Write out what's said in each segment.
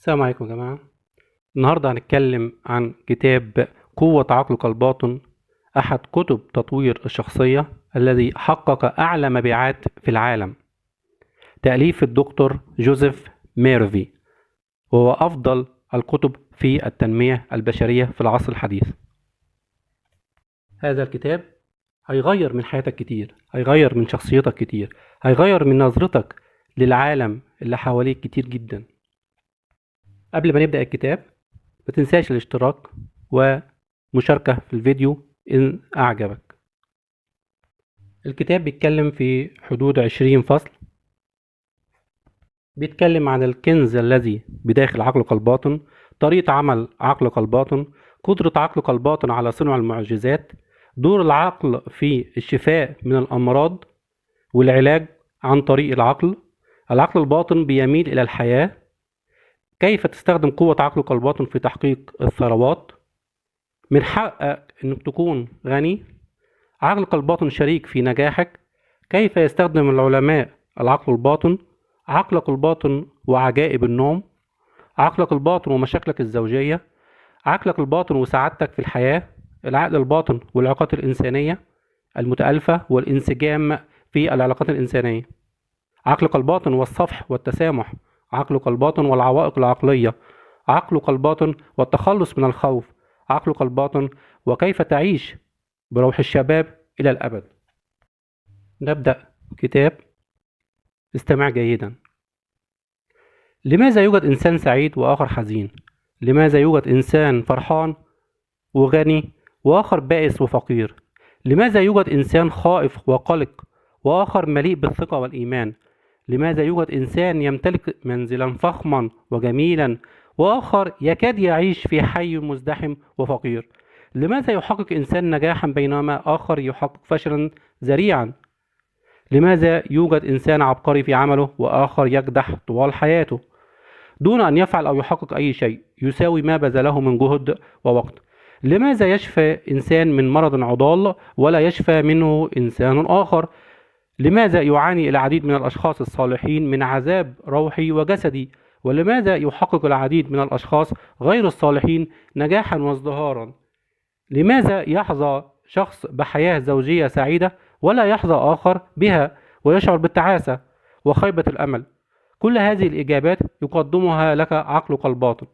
السلام عليكم يا جماعة. النهاردة هنتكلم عن كتاب قوة عقلك الباطن، أحد كتب تطوير الشخصية الذي حقق أعلى مبيعات في العالم، تأليف الدكتور جوزيف ميرفي، وهو أفضل الكتب في التنمية البشرية في العصر الحديث. هذا الكتاب هيغير من حياتك كتير، هيغير من شخصيتك كتير، هيغير من نظرتك للعالم اللي حواليك كتير جدا. قبل ما نبدأ الكتاب ما تنساش الاشتراك ومشاركة في الفيديو إن أعجبك. الكتاب بيتكلم في حدود 20 فصل، بيتكلم عن الكنز الذي بداخل عقلك الباطن، طريقة عمل عقلك الباطن، قدرة عقلك الباطن على صنع المعجزات، دور العقل في الشفاء من الأمراض والعلاج عن طريق العقل الباطن بيميل إلى الحياة، كيف تستخدم قوة عقلك الباطن في تحقيق الثروات، من حقك انك تكون غني، عقلك الباطن شريك في نجاحك، كيف يستخدم العلماء العقل الباطن، عقلك الباطن وعجائب النوم، عقلك الباطن ومشاكلك الزوجية، عقلك الباطن وسعادتك في الحياة، العقل الباطن والعلاقات الإنسانية المتألفة والانسجام في العلاقات الإنسانية، عقلك الباطن والصفح والتسامح، عقلك الباطن والعوائق العقلية، عقلك الباطن والتخلص من الخوف، عقلك الباطن وكيف تعيش بروح الشباب إلى الأبد. نبدأ كتاب. استمع جيدا. لماذا يوجد إنسان سعيد وآخر حزين؟ لماذا يوجد إنسان فرحان وغني وآخر بائس وفقير؟ لماذا يوجد إنسان خائف وقلق وآخر مليء بالثقة والإيمان؟ لماذا يوجد إنسان يمتلك منزلا فخما وجميلا وآخر يكاد يعيش في حي مزدحم وفقير؟ لماذا يحقق إنسان نجاحا بينما آخر يحقق فشلا ذريعا؟ لماذا يوجد إنسان عبقري في عمله وآخر يكدح طوال حياته دون أن يفعل أو يحقق أي شيء يساوي ما بذله من جهد ووقت؟ لماذا يشفى إنسان من مرض عضال ولا يشفى منه إنسان آخر؟ لماذا يعاني العديد من الأشخاص الصالحين من عذاب روحي وجسدي؟ ولماذا يحقق العديد من الأشخاص غير الصالحين نجاحا وازدهارا؟ لماذا يحظى شخص بحياة زوجية سعيدة ولا يحظى آخر بها ويشعر بالتعاسة وخيبة الأمل؟ كل هذه الإجابات يقدمها لك عقلك الباطن.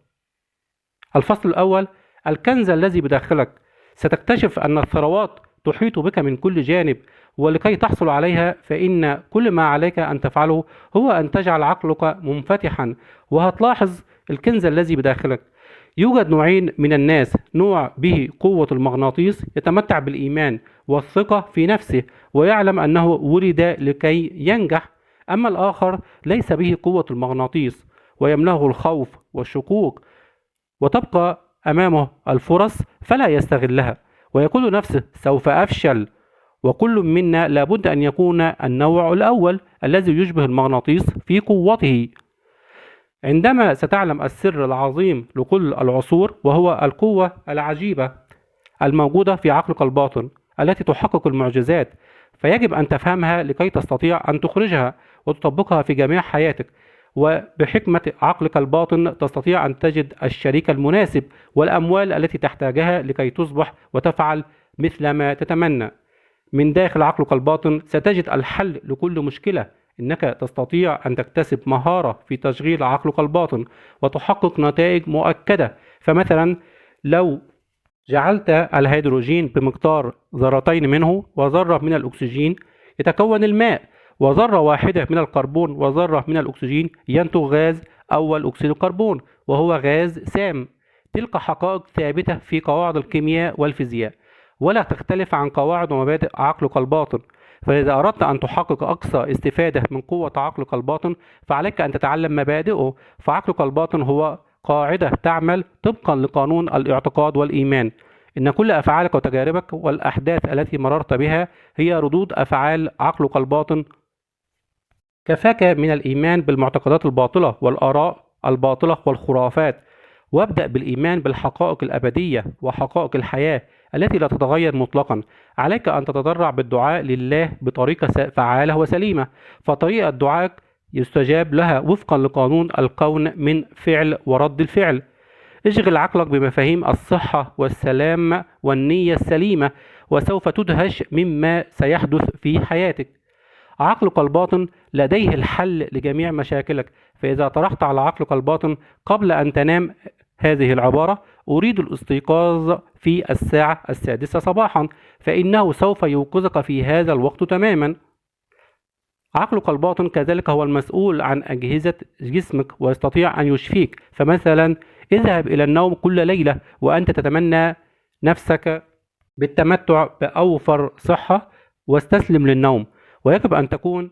الفصل الأول: الكنز الذي بداخلك. ستكتشف أن الثروات تحيط بك من كل جانب، ولكي تحصل عليها فإن كل ما عليك أن تفعله هو أن تجعل عقلك منفتحا، وهتلاحظ الكنز الذي بداخلك. يوجد نوعين من الناس: نوع به قوة المغناطيس يتمتع بالإيمان والثقة في نفسه ويعلم أنه ولد لكي ينجح، أما الآخر ليس به قوة المغناطيس ويملأه الخوف والشكوك، وتبقى أمامه الفرص فلا يستغلها ويقول لنفسه سوف أفشل. وكل منا لابد أن يكون النوع الأول الذي يشبه المغناطيس في قوته. عندما ستعلم السر العظيم لكل العصور، وهو القوة العجيبة الموجودة في عقلك الباطن التي تحقق المعجزات، فيجب أن تفهمها لكي تستطيع أن تخرجها وتطبقها في جميع حياتك. وبحكمة عقلك الباطن تستطيع أن تجد الشريك المناسب والأموال التي تحتاجها لكي تصبح وتفعل مثل ما تتمنى. من داخل عقلك الباطن ستجد الحل لكل مشكلة. إنك تستطيع أن تكتسب مهارة في تشغيل عقلك الباطن وتحقق نتائج مؤكدة. فمثلا لو جعلت الهيدروجين بمقدار ذرتين منه وذرة من الأكسجين يتكون الماء، وذرة واحدة من الكربون وذرة من الأكسجين ينتج غاز أول أكسيد الكربون وهو غاز سام. تلك حقائق ثابتة في قواعد الكيمياء والفيزياء ولا تختلف عن قواعد ومبادئ عقلك الباطن. فإذا أردت أن تحقق أقصى استفادة من قوة عقلك الباطن فعليك أن تتعلم مبادئه. فعقلك الباطن هو قاعدة تعمل طبقا لقانون الاعتقاد والإيمان. إن كل أفعالك وتجاربك والأحداث التي مررت بها هي ردود أفعال عقلك الباطن. كفاك من الإيمان بالمعتقدات الباطلة والآراء الباطلة والخرافات، وابدأ بالإيمان بالحقائق الأبدية وحقائق الحياة التي لا تتغير مطلقا. عليك أن تتضرع بالدعاء لله بطريقة فعالة وسليمة، فطريقة دعائك يستجاب لها وفقا لقانون الكون من فعل ورد الفعل. اشغل عقلك بمفاهيم الصحة والسلام والنية السليمة، وسوف تدهش مما سيحدث في حياتك. عقلك الباطن لديه الحل لجميع مشاكلك، فإذا طرحت على عقلك الباطن قبل أن تنام هذه العبارة: أريد الاستيقاظ في الساعة 6 صباحا، فإنه سوف يوقظك في هذا الوقت تماما. عقلك الباطن كذلك هو المسؤول عن أجهزة جسمك ويستطيع أن يشفيك. فمثلا اذهب إلى النوم كل ليلة وأنت تتمنى نفسك بالتمتع بأوفر صحة، واستسلم للنوم، ويجب أن تكون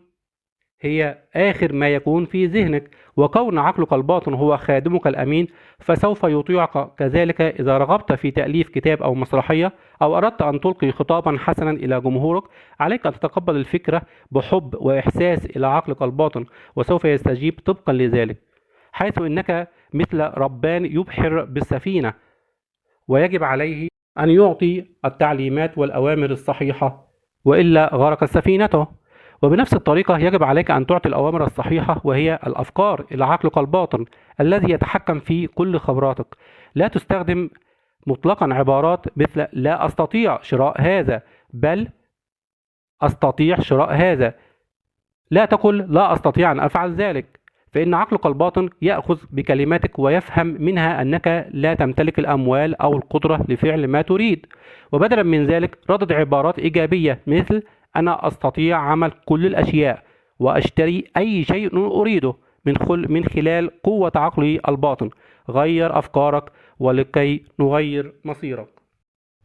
هي آخر ما يكون في ذهنك. وكون عقلك الباطن هو خادمك الأمين، فسوف يطيعك كذلك إذا رغبت في تأليف كتاب أو مسرحية، أو أردت أن تلقي خطابا حسنا إلى جمهورك. عليك أن تتقبل الفكرة بحب وإحساس إلى عقلك الباطن، وسوف يستجيب طبقا لذلك، حيث إنك مثل ربان يبحر بالسفينة، ويجب عليه أن يعطي التعليمات والأوامر الصحيحة، وإلا غرقت سفينته. وبنفس الطريقة يجب عليك أن تعطي الأوامر الصحيحة، وهي الأفكار، إلى عقلك الباطن الذي يتحكم في كل خبراتك. لا تستخدم مطلقا عبارات مثل لا أستطيع شراء هذا، بل أستطيع شراء هذا. لا تقل لا أستطيع أن أفعل ذلك، فإن عقلك الباطن يأخذ بكلماتك ويفهم منها أنك لا تمتلك الأموال أو القدرة لفعل ما تريد. وبدلا من ذلك ردد عبارات إيجابية مثل أنا أستطيع عمل كل الأشياء وأشتري أي شيء أريده من خلال قوة عقلي الباطن. غير أفكارك ولكي نغير مصيرك.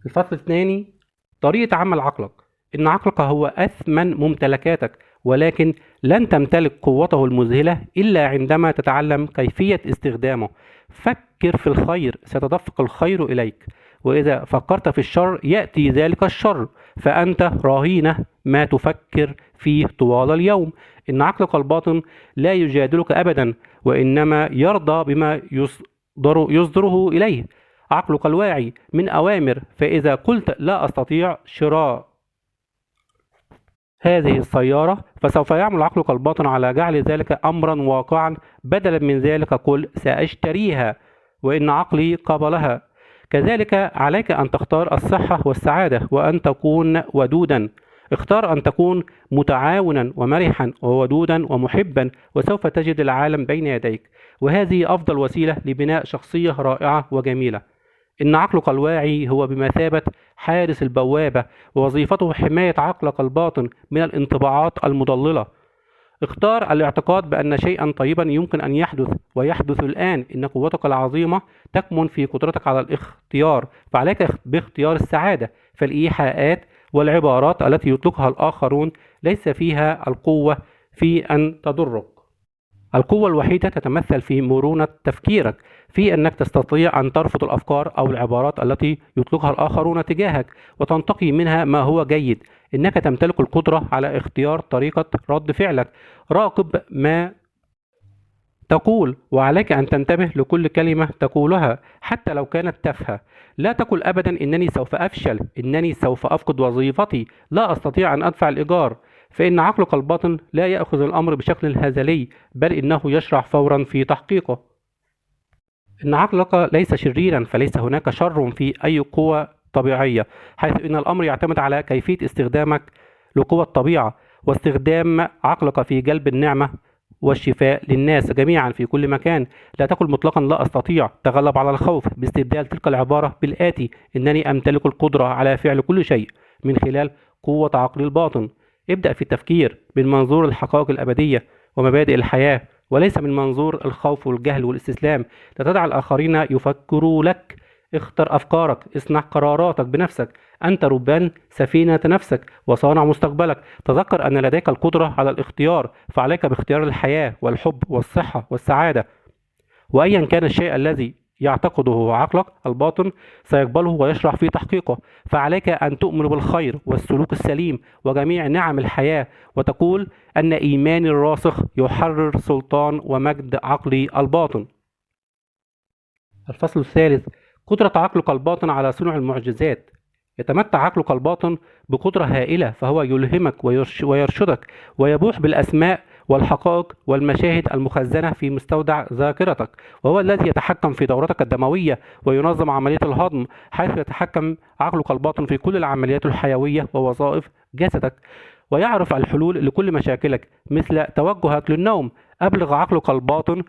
الفصل الثاني: طريقة عمل عقلك. إن عقلك هو أثمن ممتلكاتك، ولكن لن تمتلك قوته المذهلة إلا عندما تتعلم كيفية استخدامه. فكر في الخير ستتدفق الخير إليك، وإذا فكرت في الشر يأتي ذلك الشر، فأنت رهينة ما تفكر فيه طوال اليوم. إن عقلك الباطن لا يجادلك أبدا، وإنما يرضى بما يصدره إليه عقلك الواعي من أوامر. فإذا قلت لا أستطيع شراء هذه السيارة، فسوف يعمل عقلك الباطن على جعل ذلك أمرا واقعا. بدلا من ذلك قل سأشتريها، وإن عقلي قبلها. كذلك عليك أن تختار الصحة والسعادة، وأن تكون ودودا. اختار أن تكون متعاونا ومرحا وودودا ومحبا، وسوف تجد العالم بين يديك، وهذه أفضل وسيلة لبناء شخصية رائعة وجميلة. إن عقلك الواعي هو بمثابة حارس البوابة، ووظيفته حماية عقلك الباطن من الانطباعات المضللة. اختار الاعتقاد بأن شيئا طيبا يمكن أن يحدث ويحدث الآن. إن قوتك العظيمة تكمن في قدرتك على الاختيار، فعليك باختيار السعادة. فالإيحاءات والعبارات التي يطلقها الآخرون ليس فيها القوة في أن تضرك. القوة الوحيدة تتمثل في مرونة تفكيرك، في أنك تستطيع أن ترفض الأفكار أو العبارات التي يطلقها الآخرون تجاهك وتنتقي منها ما هو جيد. إنك تمتلك القدرة على اختيار طريقة رد فعلك. راقب ما تقول، وعليك أن تنتبه لكل كلمة تقولها حتى لو كانت تافهة. لا تقل أبدا إنني سوف أفشل، إنني سوف أفقد وظيفتي، لا أستطيع أن أدفع الإيجار. فإن عقلك الباطن لا يأخذ الأمر بشكل هزلي، بل إنه يشرع فورا في تحقيقه. إن عقلك ليس شريرا، فليس هناك شر في أي قوة طبيعية، حيث إن الأمر يعتمد على كيفية استخدامك لقوى الطبيعة، واستخدام عقلك في جلب النعمة والشفاء للناس جميعا في كل مكان. لا تقل مطلقا لا أستطيع. تغلب على الخوف باستبدال تلك العبارة بالآتي: إنني أمتلك القدرة على فعل كل شيء من خلال قوة عقلي الباطن. ابدأ في التفكير من منظور الحقائق الأبدية ومبادئ الحياة، وليس من منظور الخوف والجهل والاستسلام. لا تدع الآخرين يفكروا لك. اختر أفكارك، اصنع قراراتك بنفسك. أنت ربان سفينة نفسك وصانع مستقبلك. تذكر أن لديك القدرة على الاختيار، فعليك باختيار الحياة والحب والصحة والسعادة. وأيا كان الشيء الذي يعتقده عقلك الباطن سيقبله ويشرع في تحقيقه. فعليك أن تؤمن بالخير والسلوك السليم وجميع نعم الحياة، وتقول أن إيماني الراسخ يحرر سلطان ومجد عقلي الباطن. الفصل الثالث: قدرة عقلك الباطن على صنع المعجزات. يتمتع عقلك الباطن بقدرة هائلة، فهو يلهمك ويرشدك ويبوح بالأسماء والحقائق والمشاهد المخزنة في مستودع ذاكرتك، وهو الذي يتحكم في دورتك الدموية وينظم عملية الهضم، حيث يتحكم عقلك الباطن في كل العمليات الحيوية ووظائف جسدك، ويعرف الحلول لكل مشاكلك مثل توجهك للنوم. أبلغ عقلك الباطن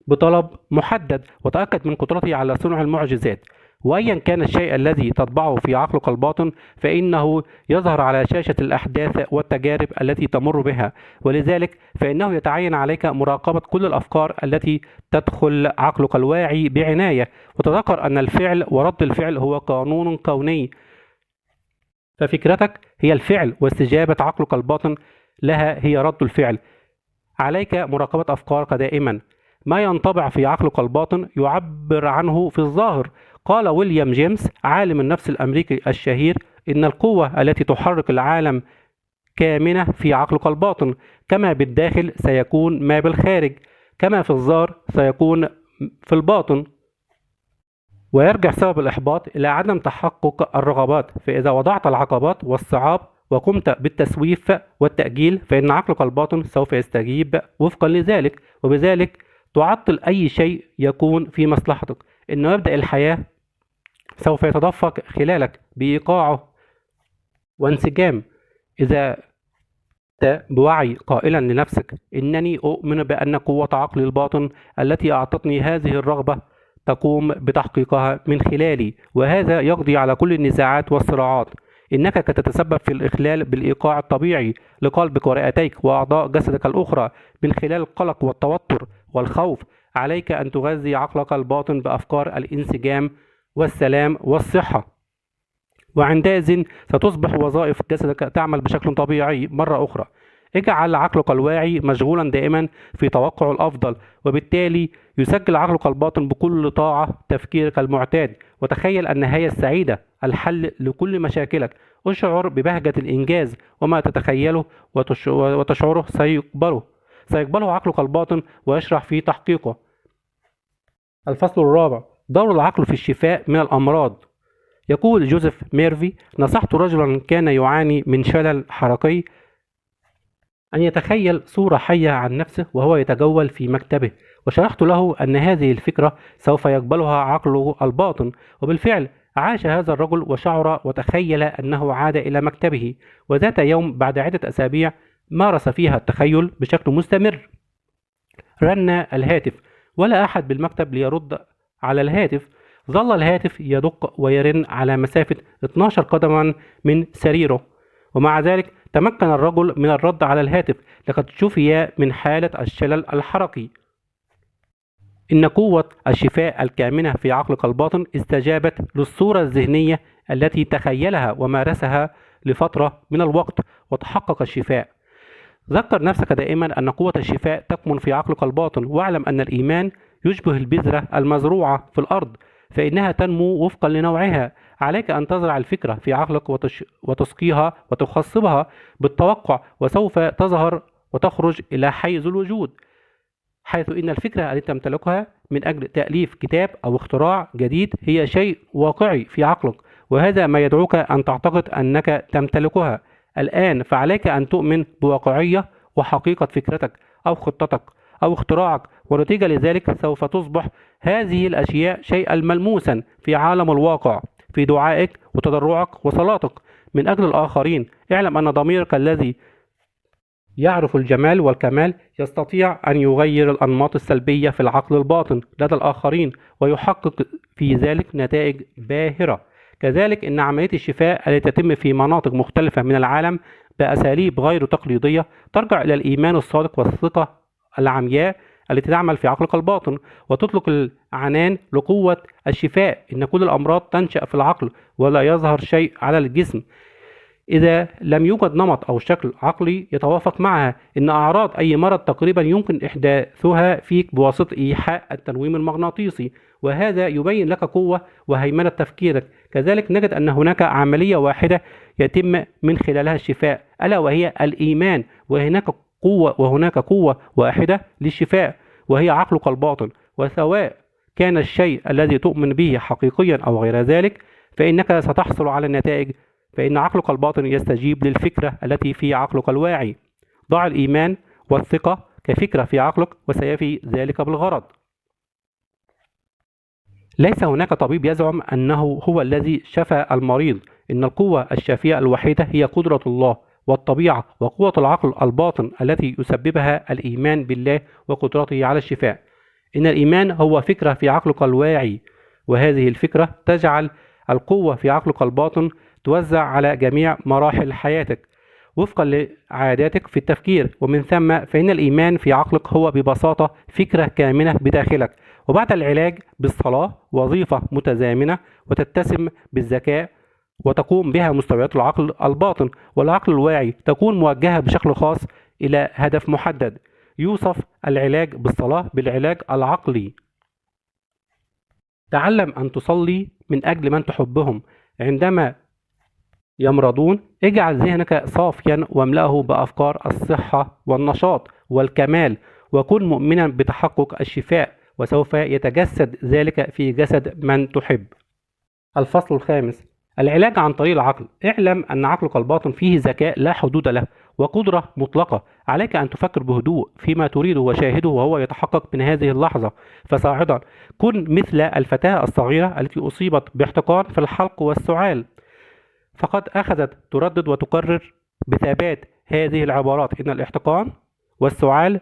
بطلب محدد، وتأكد من قدرته على صنع المعجزات. وأيا كان الشيء الذي تطبعه في عقلك الباطن فإنه يظهر على شاشة الأحداث والتجارب التي تمر بها، ولذلك فإنه يتعين عليك مراقبة كل الأفكار التي تدخل عقلك الواعي بعناية. وتذكر أن الفعل ورد الفعل هو قانون كوني، ففكرتك هي الفعل واستجابة عقلك الباطن لها هي رد الفعل. عليك مراقبة أفكارك دائما. ما ينطبع في عقلك الباطن يعبر عنه في الظاهر. قال ويليام جيمس عالم النفس الأمريكي الشهير إن القوة التي تحرك العالم كامنة في عقلك الباطن، كما بالداخل سيكون ما بالخارج، كما في الظاهر سيكون في الباطن. ويرجع سبب الإحباط إلى عدم تحقق الرغبات، فإذا وضعت العقبات والصعاب وقمت بالتسويف والتأجيل فإن عقلك الباطن سوف يستجيب وفقا لذلك، وبذلك تعطل أي شيء يكون في مصلحتك. إن مبدأ الحياة سوف يتدفق خلالك بإيقاعه وانسجام. إذا أنت بوعي قائلا لنفسك إنني أؤمن بأن قوة عقلي الباطن التي أعطتني هذه الرغبة تقوم بتحقيقها من خلالي، وهذا يقضي على كل النزاعات والصراعات. إنك تتسبب في الإخلال بالإيقاع الطبيعي لقلبك ورئتيك وأعضاء جسدك الأخرى من خلال القلق والتوتر والخوف. عليك أن تغذي عقلك الباطن بأفكار الانسجام والسلام والصحة، وعندئذ ستصبح وظائف جسدك تعمل بشكل طبيعي مرة أخرى. اجعل عقلك الواعي مشغولا دائما في توقع الأفضل، وبالتالي يسجل عقلك الباطن بكل طاعة تفكيرك المعتاد. وتخيل النهاية السعيدة، الحل لكل مشاكلك. اشعر ببهجة الإنجاز، وما تتخيله وتشعره سيقبله عقلك الباطن ويشرح في تحقيقه. الفصل الرابع: دور العقل في الشفاء من الأمراض. يقول جوزيف ميرفي: نصحت رجلا كان يعاني من شلل حركي أن يتخيل صورة حية عن نفسه وهو يتجول في مكتبه، وشرحت له أن هذه الفكرة سوف يقبلها عقله الباطن. وبالفعل عاش هذا الرجل وشعر وتخيل أنه عاد إلى مكتبه، وذات يوم بعد عدة أسابيع مارس فيها التخيل بشكل مستمر. رن الهاتف، ولا أحد بالمكتب ليرد على الهاتف. ظل الهاتف يدق ويرن على مسافة 12 قدما من سريره، ومع ذلك تمكن الرجل من الرد على الهاتف. لقد شفي من حالة الشلل الحركي. إن قوة الشفاء الكامنة في عقلك الباطن استجابت للصورة الذهنية التي تخيلها ومارسها لفترة من الوقت، وتحقق الشفاء. ذكر نفسك دائما أن قوة الشفاء تكمن في عقلك الباطن، واعلم أن الإيمان يشبه البذرة المزروعة في الأرض، فإنها تنمو وفقا لنوعها. عليك أن تزرع الفكرة في عقلك وتسقيها وتخصبها بالتوقع، وسوف تظهر وتخرج إلى حيز الوجود، حيث إن الفكرة التي تمتلكها من أجل تأليف كتاب أو اختراع جديد هي شيء واقعي في عقلك، وهذا ما يدعوك أن تعتقد أنك تمتلكها الآن. فعليك أن تؤمن بواقعية وحقيقة فكرتك أو خطتك أو اختراعك، ونتيجة لذلك سوف تصبح هذه الأشياء شيئا ملموسا في عالم الواقع، في دعائك وتضرعك وصلاتك من أجل الآخرين. اعلم أن ضميرك الذي يعرف الجمال والكمال يستطيع أن يغير الأنماط السلبية في العقل الباطن لدى الآخرين، ويحقق في ذلك نتائج باهرة. كذلك إن عملية الشفاء التي تتم في مناطق مختلفة من العالم بأساليب غير تقليدية ترجع إلى الإيمان الصادق والثقة العمياء التي تعمل في عقلك الباطن، وتطلق العنان لقوة الشفاء. إن كل الأمراض تنشأ في العقل ولا يظهر شيء على الجسم إذا لم يوجد نمط أو شكل عقلي يتوافق معها. إن أعراض أي مرض تقريبا يمكن إحداثها فيك بواسطة إيحاء التنويم المغناطيسي، وهذا يبين لك قوة وهيمنة تفكيرك. كذلك نجد أن هناك عملية واحدة يتم من خلالها الشفاء، ألا وهي الإيمان. وهناك قوة واحدة للشفاء، وهي عقلك الباطن. وسواء كان الشيء الذي تؤمن به حقيقيا أو غير ذلك فإنك ستحصل على النتائج، فإن عقلك الباطن يستجيب للفكرة التي في عقلك الواعي. ضع الإيمان والثقة كفكرة في عقلك وسيفي ذلك بالغرض. ليس هناك طبيب يزعم أنه هو الذي شفى المريض. إن القوة الشافية الوحيدة هي قدرة الله والطبيعة وقوة العقل الباطن التي يسببها الإيمان بالله وقدرته على الشفاء. إن الإيمان هو فكرة في عقلك الواعي، وهذه الفكرة تجعل القوة في عقلك الباطن توزع على جميع مراحل حياتك وفقا لعاداتك في التفكير، ومن ثم فإن الإيمان في عقلك هو ببساطة فكرة كامنة بداخلك. وبعد العلاج بالصلاة وظيفة متزامنة وتتسم بالذكاء وتقوم بها مستويات العقل الباطن والعقل الواعي تكون موجهة بشكل خاص إلى هدف محدد. يوصف العلاج بالصلاة بالعلاج العقلي. تعلم أن تصلي من أجل من تحبهم عندما يمرضون. اجعل ذهنك صافيا واملأه بأفكار الصحة والنشاط والكمال، وكن مؤمنا بتحقق الشفاء وسوف يتجسد ذلك في جسد من تحب. الفصل الخامس: العلاج عن طريق العقل. اعلم أن عقلك الباطن فيه ذكاء لا حدود له وقدرة مطلقة. عليك أن تفكر بهدوء فيما تريده وشاهده وهو يتحقق من هذه اللحظة فصاعدا. كن مثل الفتاة الصغيرة التي أصيبت باحتقان في الحلق والسعال، فقد أخذت تردد وتكرر بثبات هذه العبارات: إن الاحتقان والسعال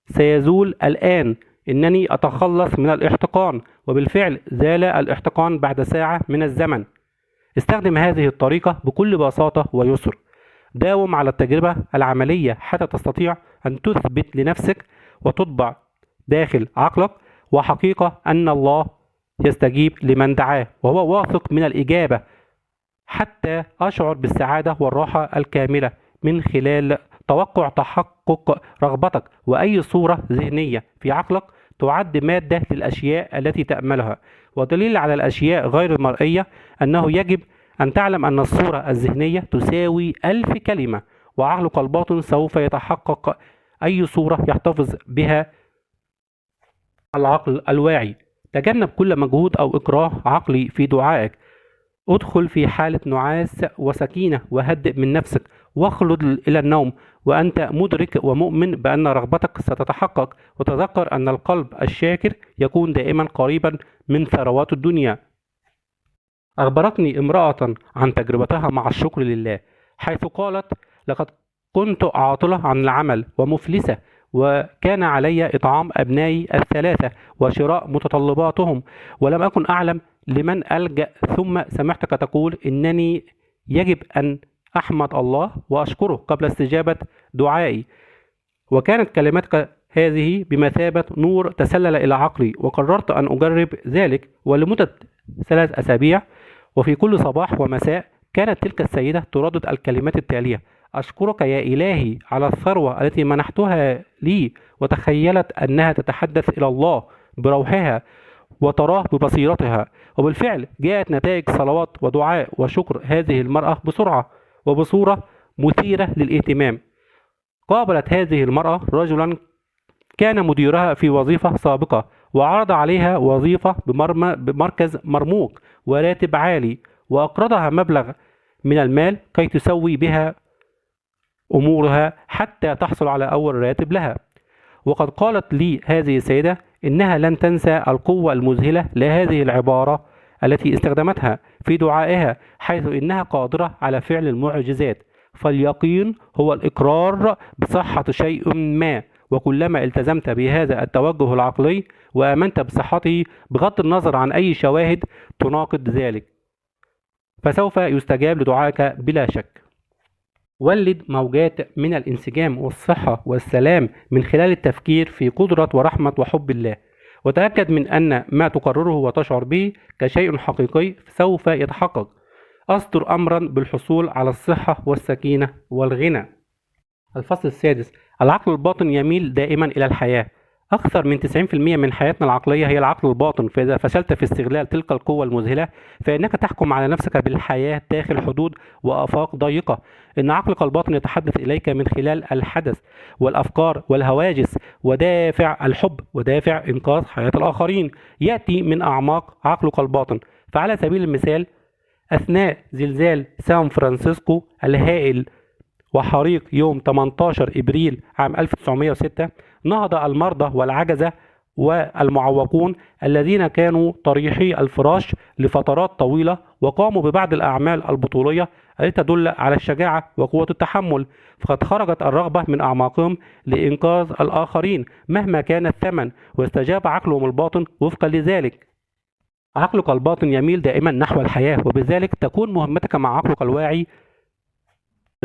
سيزول الآن، إنني أتخلص من الاحتقان. وبالفعل زال الاحتقان بعد ساعة من الزمن. استخدم هذه الطريقة بكل بساطة ويسر. داوم على التجربة العملية حتى تستطيع أن تثبت لنفسك وتطبع داخل عقلك وحقيقة أن الله يستجيب لمن دعاه وهو واثق من الإجابة، حتى أشعر بالسعادة والراحة الكاملة من خلال توقع تحقق رغبتك. وأي صورة ذهنية في عقلك تعد مادة للأشياء التي تأملها. ودليل على الأشياء غير المرئية أنه يجب أن تعلم أن الصورة الذهنية تساوي 1000 كلمة، وعقلك الباطن سوف يتحقق أي صورة يحتفظ بها العقل الواعي. تجنب كل مجهود أو إكراه عقلي في دعائك. ادخل في حالة نعاس وسكينة وهدئ من نفسك واخلد إلى النوم وأنت مدرك ومؤمن بأن رغبتك ستتحقق. وتذكر أن القلب الشاكر يكون دائما قريبا من ثروات الدنيا. أخبرتني امرأة عن تجربتها مع الشكر لله، حيث قالت: لقد كنت عاطلة عن العمل ومفلسة، وكان علي إطعام أبنائي الثلاثة وشراء متطلباتهم، ولم أكن أعلم لمن ألجأ. ثم سمعتك تقول إنني يجب أن أحمد الله وأشكره قبل استجابة دعائي، وكانت كلماتك هذه بمثابة نور تسلل إلى عقلي، وقررت أن أجرب ذلك. ولمدة 3 أسابيع وفي كل صباح ومساء كانت تلك السيدة تردد الكلمات التالية: أشكرك يا إلهي على الثروة التي منحتها لي. وتخيلت أنها تتحدث إلى الله بروحها وتراه ببصيرتها. وبالفعل جاءت نتائج صلوات ودعاء وشكر هذه المرأة بسرعة وبصورة مثيرة للاهتمام. قابلت هذه المرأة رجلا كان مديرها في وظيفة سابقة، وعرض عليها وظيفة بمركز مرموق وراتب عالي، وأقرضها مبلغ من المال كي تسوي بها أمورها حتى تحصل على أول راتب لها. وقد قالت لي هذه السيدة إنها لن تنسى القوة المذهلة لهذه العبارة التي استخدمتها في دعائها، حيث إنها قادرة على فعل المعجزات. فاليقين هو الإقرار بصحة شيء ما، وكلما التزمت بهذا التوجه العقلي وآمنت بصحته بغض النظر عن أي شواهد تناقض ذلك، فسوف يستجاب لدعائك بلا شك. ولد موجات من الانسجام والصحة والسلام من خلال التفكير في قدرة ورحمة وحب الله، وتأكد من أن ما تقرره وتشعر به كشيء حقيقي سوف يتحقق. أصدر أمرا بالحصول على الصحة والسكينة والغنى. الفصل السادس: العقل الباطن يميل دائما إلى الحياة. أكثر من 90% من حياتنا العقلية هي العقل الباطن، فإذا فشلت في استغلال تلك القوة المذهلة فإنك تحكم على نفسك بالحياة داخل حدود وآفاق ضيقة. إن عقلك الباطن يتحدث إليك من خلال الحدث والأفكار والهواجس، ودافع الحب ودافع إنقاذ حياة الآخرين يأتي من أعماق عقلك الباطن. فعلى سبيل المثال، أثناء زلزال سان فرانسيسكو الهائل وحريق يوم 18 إبريل عام 1906 نهض المرضى والعجزة والمعوقون الذين كانوا طريحي الفراش لفترات طويلة وقاموا ببعض الأعمال البطولية التي تدل على الشجاعة وقوة التحمل، فقد خرجت الرغبة من أعماقهم لإنقاذ الآخرين مهما كان الثمن، واستجاب عقلهم الباطن وفقا لذلك. عقلك الباطن يميل دائما نحو الحياة، وبذلك تكون مهمتك مع عقلك الواعي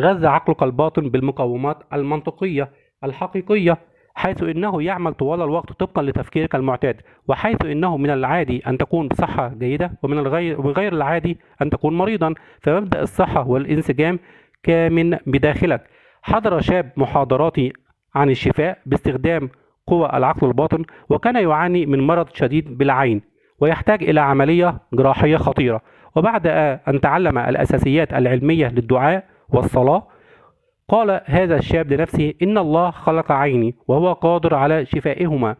غذى عقلك الباطن بالمقومات المنطقية الحقيقية، حيث إنه يعمل طوال الوقت طبقا لتفكيرك المعتاد، وحيث إنه من العادي أن تكون بصحة جيدة ومن غير العادي أن تكون مريضا، فمبدأ الصحة والانسجام كامن بداخلك. حضر شاب محاضراتي عن الشفاء باستخدام قوى العقل الباطن، وكان يعاني من مرض شديد بالعين ويحتاج إلى عملية جراحية خطيرة، وبعد أن تعلم الأساسيات العلمية للدعاء والصلاة قال هذا الشاب لنفسه إن الله خلق عيني وهو قادر على شفائهما.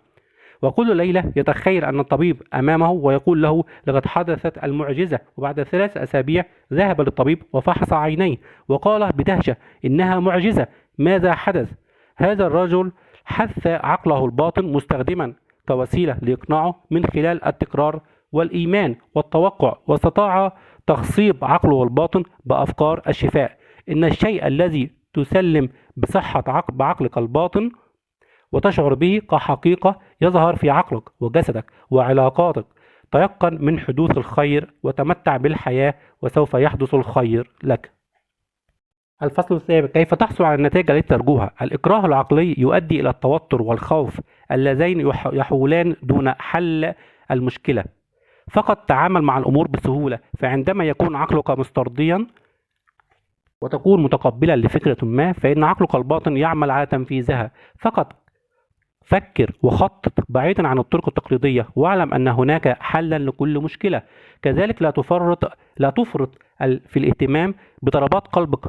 وكل ليلة يتخيل أن الطبيب أمامه ويقول له لقد حدثت المعجزة، وبعد 3 أسابيع ذهب للطبيب وفحص عينيه وقال بدهشة إنها معجزة، ماذا حدث؟ هذا الرجل حث عقله الباطن مستخدما كوسيلة لإقناعه من خلال التكرار والإيمان والتوقع، واستطاع تخصيب عقله الباطن بأفكار الشفاء. إن الشيء الذي تسلم بصحة بعقلك الباطن وتشعر به كحقيقة يظهر في عقلك وجسدك وعلاقاتك. تيقن من حدوث الخير وتمتع بالحياة وسوف يحدث الخير لك. الفصل السابع: كيف تحصل على النتائج التي ترجوها؟ الإكراه العقلي يؤدي إلى التوتر والخوف اللذين يحولان دون حل المشكلة. فقط تعامل مع الأمور بسهولة، فعندما يكون عقلك مسترضيا وتكون متقبلا لفكرة ما، فإن عقلك الباطن يعمل على تنفيذها. فقط فكر وخطط بعيدا عن الطرق التقليدية، واعلم أن هناك حلا لكل مشكلة. كذلك لا تفرط في الاهتمام بضربات قلبك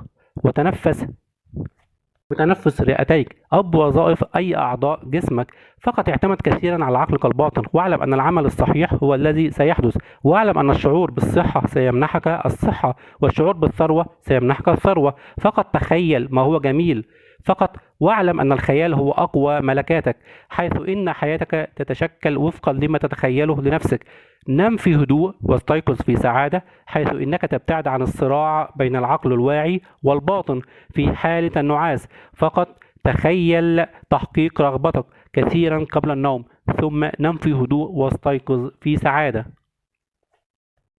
وتنفس رئتيك أو بوظائف أي أعضاء جسمك. فقط اعتمد كثيرا على عقلك الباطن، واعلم أن العمل الصحيح هو الذي سيحدث، واعلم أن الشعور بالصحة سيمنحك الصحة، والشعور بالثروة سيمنحك الثروة. فقط تخيل ما هو جميل فقط، واعلم أن الخيال هو أقوى ملكاتك، حيث إن حياتك تتشكل وفقا لما تتخيله لنفسك. نم في هدوء واستيقظ في سعادة، حيث إنك تبتعد عن الصراع بين العقل الواعي والباطن في حالة النعاس. فقط تخيل تحقيق رغبتك كثيرا قبل النوم، ثم نم في هدوء واستيقظ في سعادة.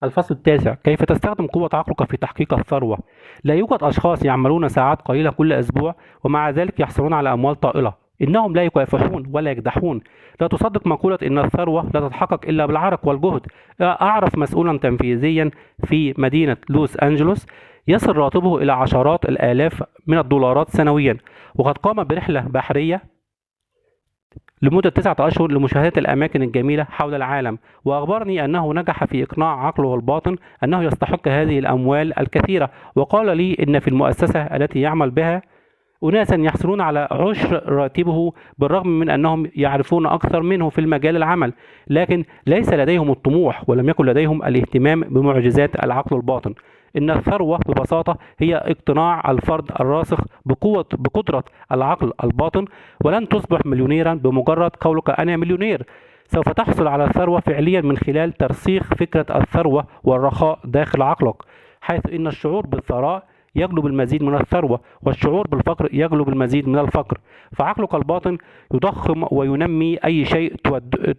الفصل التاسع: كيف تستخدم قوة عقلك في تحقيق الثروة؟ لا يوجد أشخاص يعملون ساعات قليلة كل أسبوع ومع ذلك يحصلون على أموال طائلة. إنهم لا يكافحون ولا يكدحون. لا تصدق مقولة إن الثروة لا تتحقق إلا بالعرق والجهد. أعرف مسؤولا تنفيذيا في مدينة لوس أنجلوس يصل راتبه إلى عشرات الآلاف من الدولارات سنويا، وقد قام برحلة بحرية لمدة 9 أشهر لمشاهدة الأماكن الجميلة حول العالم، وأخبرني أنه نجح في إقناع عقله الباطن أنه يستحق هذه الأموال الكثيرة، وقال لي إن في المؤسسة التي يعمل بها أناسا يحصلون على عشر راتبه بالرغم من أنهم يعرفون أكثر منه في المجال العمل، لكن ليس لديهم الطموح ولم يكن لديهم الاهتمام بمعجزات العقل الباطن. إن الثروة ببساطة هي اقتناع الفرد الراسخ بقدرة العقل الباطن، ولن تصبح مليونيرا بمجرد قولك أنا مليونير. سوف تحصل على الثروة فعليا من خلال ترسيخ فكرة الثروة والرخاء داخل عقلك، حيث إن الشعور بالثراء يجلب المزيد من الثروة، والشعور بالفقر يجلب المزيد من الفقر. فعقلك الباطن يضخم وينمي أي شيء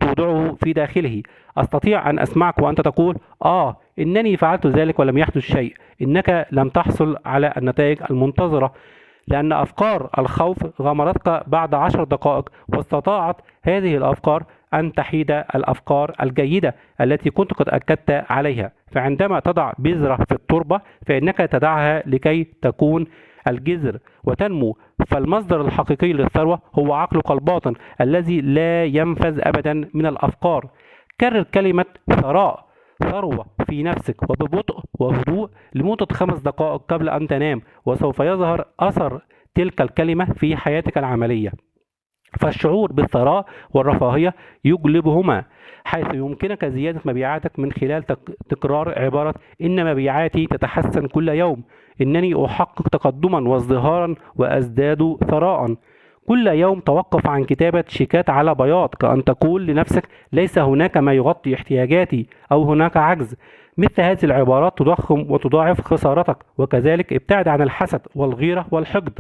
تودعه في داخله. أستطيع أن أسمعك وأنت تقول إنني فعلت ذلك ولم يحدث شيء. إنك لم تحصل على النتائج المنتظرة، لأن أفكار الخوف غمرتك بعد 10 دقائق، واستطاعت هذه الأفكار أن تحيد الأفكار الجيدة التي كنت قد أكدت عليها. فعندما تضع بذرة في التربة فإنك تدعها لكي تكون الجذر وتنمو. فالمصدر الحقيقي للثروة هو عقلك الباطن الذي لا ينفذ أبدا من الأفكار. كرر كلمة ثروة في نفسك وببطء وهدوء لمدة 5 دقائق قبل أن تنام، وسوف يظهر أثر تلك الكلمة في حياتك العملية. فالشعور بالثراء والرفاهية يجلبهما، حيث يمكنك زيادة مبيعاتك من خلال تكرار عبارة إن مبيعاتي تتحسن كل يوم، إنني أحقق تقدما وازدهارا وأزداد ثراء. كل يوم توقف عن كتابة شيكات على بياض، كأن تقول لنفسك ليس هناك ما يغطي احتياجاتي أو هناك عجز. مثل هذه العبارات تضخم وتضاعف خسارتك. وكذلك ابتعد عن الحسد والغيرة والحقد،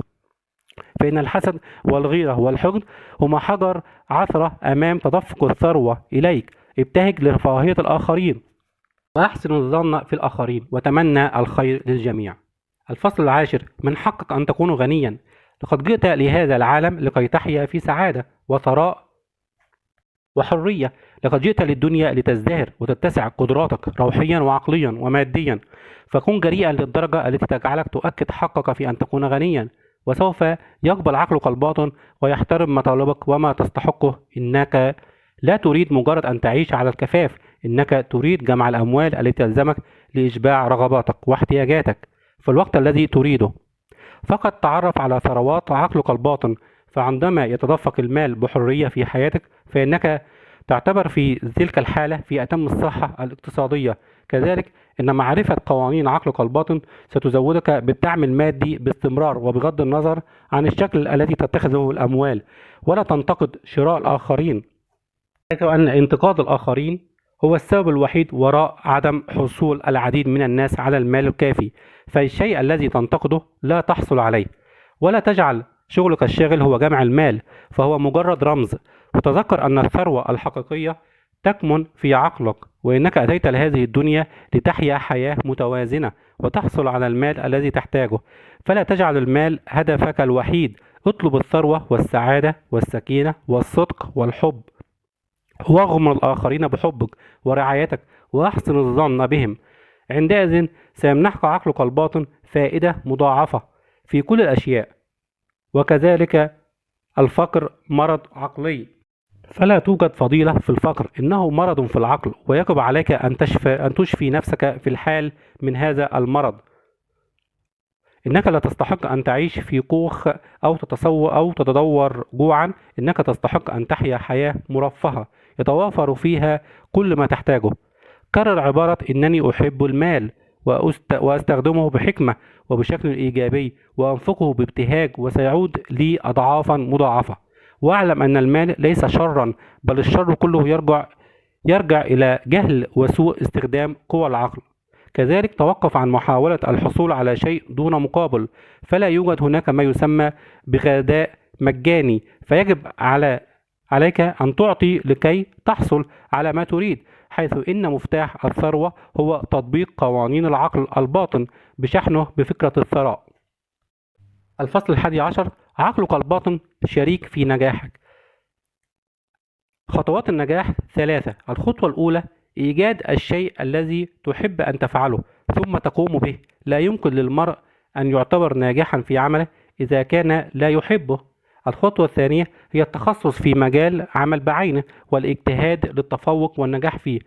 فإن الحسد والغيرة والحقد هما حجر عثرة أمام تدفق الثروة إليك. ابتهج لرفاهية الآخرين وأحسن الظن في الآخرين وتمنى الخير للجميع. الفصل العاشر: من حقك أن تكون غنيا. لقد جئت لهذا العالم لكي تحيا في سعادة وثراء وحرية. لقد جئت للدنيا لتزدهر وتتسع قدراتك روحيا وعقليا وماديا، فكن جريئا للدرجة التي تجعلك تؤكد حقك في أن تكون غنيا، وسوف يقبل عقلك الباطن ويحترم مطالبك وما تستحقه. إنك لا تريد مجرد أن تعيش على الكفاف، إنك تريد جمع الأموال التي تلزمك لإشباع رغباتك واحتياجاتك في الوقت الذي تريده. فقط تعرف على ثروات عقلك الباطن، فعندما يتدفق المال بحرية في حياتك فإنك تعتبر في تلك الحالة في أتم الصحة الاقتصادية. كذلك إن معرفة قوانين عقلك الباطن ستزودك بالدعم المادي باستمرار، وبغض النظر عن الشكل الذي تتخذه الأموال. ولا تنتقد شراء الآخرين، حيث أن انتقاد الآخرين هو السبب الوحيد وراء عدم حصول العديد من الناس على المال الكافي. فالشيء الذي تنتقده لا تحصل عليه. ولا تجعل شغلك الشاغل هو جمع المال، فهو مجرد رمز. وتذكر أن الثروة الحقيقية تكمن في عقلك، وإنك أتيت لهذه الدنيا لتحيا حياة متوازنة وتحصل على المال الذي تحتاجه. فلا تجعل المال هدفك الوحيد. اطلب الثروة والسعادة والسكينة والصدق والحب، واغمر الآخرين بحبك ورعايتك وأحسن الظن بهم. عندئذ سيمنحك عقلك الباطن فائدة مضاعفة في كل الأشياء. وكذلك الفقر مرض عقلي، فلا توجد فضيلة في الفقر، إنه مرض في العقل، ويجب عليك أن تشفي نفسك في الحال من هذا المرض. إنك لا تستحق أن تعيش في كوخ أو تتدور جوعا. إنك تستحق أن تحيا حياة مرفهة يتوافر فيها كل ما تحتاجه. كرر عبارة إنني أحب المال وأستخدمه بحكمة وبشكل إيجابي وأنفقه بابتهاج، وسيعود لي أضعافا مضاعفة. واعلم أن المال ليس شرا، بل الشر كله يرجع إلى جهل وسوء استخدام قوى العقل. كذلك توقف عن محاولة الحصول على شيء دون مقابل، فلا يوجد هناك ما يسمى بغداء مجاني، فيجب عليك أن تعطي لكي تحصل على ما تريد، حيث إن مفتاح الثروة هو تطبيق قوانين العقل الباطن بشحنه بفكرة الثراء. الفصل 11: عقلك الباطن شريك في نجاحك. خطوات النجاح 3. الخطوة الأولى: إيجاد الشيء الذي تحب أن تفعله ثم تقوم به. لا يمكن للمرء أن يعتبر ناجحا في عمله إذا كان لا يحبه. الخطوة الثانية هي التخصص في مجال عمل بعينه والاجتهاد للتفوق والنجاح فيه.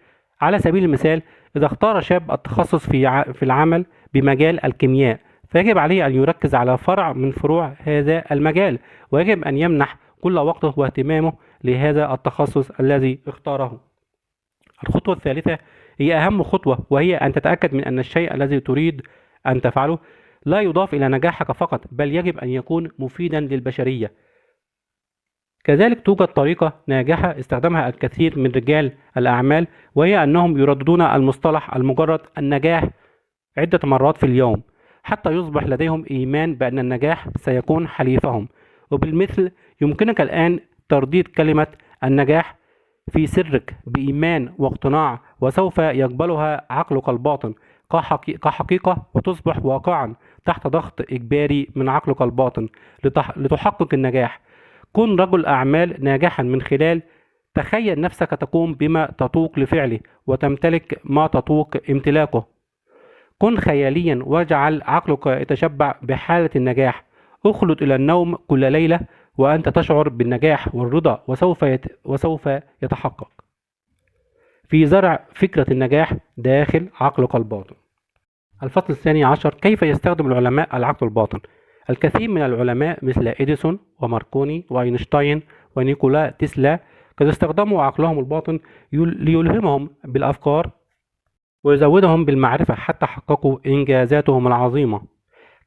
على سبيل المثال، إذا اختار شاب التخصص في العمل بمجال الكيمياء، فيجب عليه أن يركز على فرع من فروع هذا المجال، ويجب أن يمنح كل وقته واهتمامه لهذا التخصص الذي اختاره. الخطوة الثالثة هي أهم خطوة، وهي أن تتأكد من أن الشيء الذي تريد أن تفعله لا يضاف إلى نجاحك فقط، بل يجب أن يكون مفيدا للبشرية. كذلك توجد طريقة ناجحة استخدمها الكثير من رجال الأعمال، وهي أنهم يرددون المصطلح المجرد النجاح عدة مرات في اليوم حتى يصبح لديهم إيمان بأن النجاح سيكون حليفهم. وبالمثل يمكنك الآن ترديد كلمة النجاح في سرك بإيمان واقتناع، وسوف يقبلها عقلك الباطن كحقيقة وتصبح واقعا تحت ضغط إجباري من عقلك الباطن لتحقق النجاح. كن رجل أعمال ناجحا من خلال تخيل نفسك تقوم بما تطوق لفعله وتمتلك ما تطوق امتلاكه. كن خياليا واجعل عقلك يتشبع بحالة النجاح. اخلد إلى النوم كل ليلة وأنت تشعر بالنجاح والرضا، وسوف يتحقق في زرع فكرة النجاح داخل عقلك الباطن. الفصل 12: كيف يستخدم العلماء العقل الباطن؟ الكثير من العلماء مثل إديسون وماركوني وأينشتاين ونيكولا تسلا قد استخدموا عقلهم الباطن ليلهمهم بالأفكار ويزودهم بالمعرفة حتى حققوا إنجازاتهم العظيمة.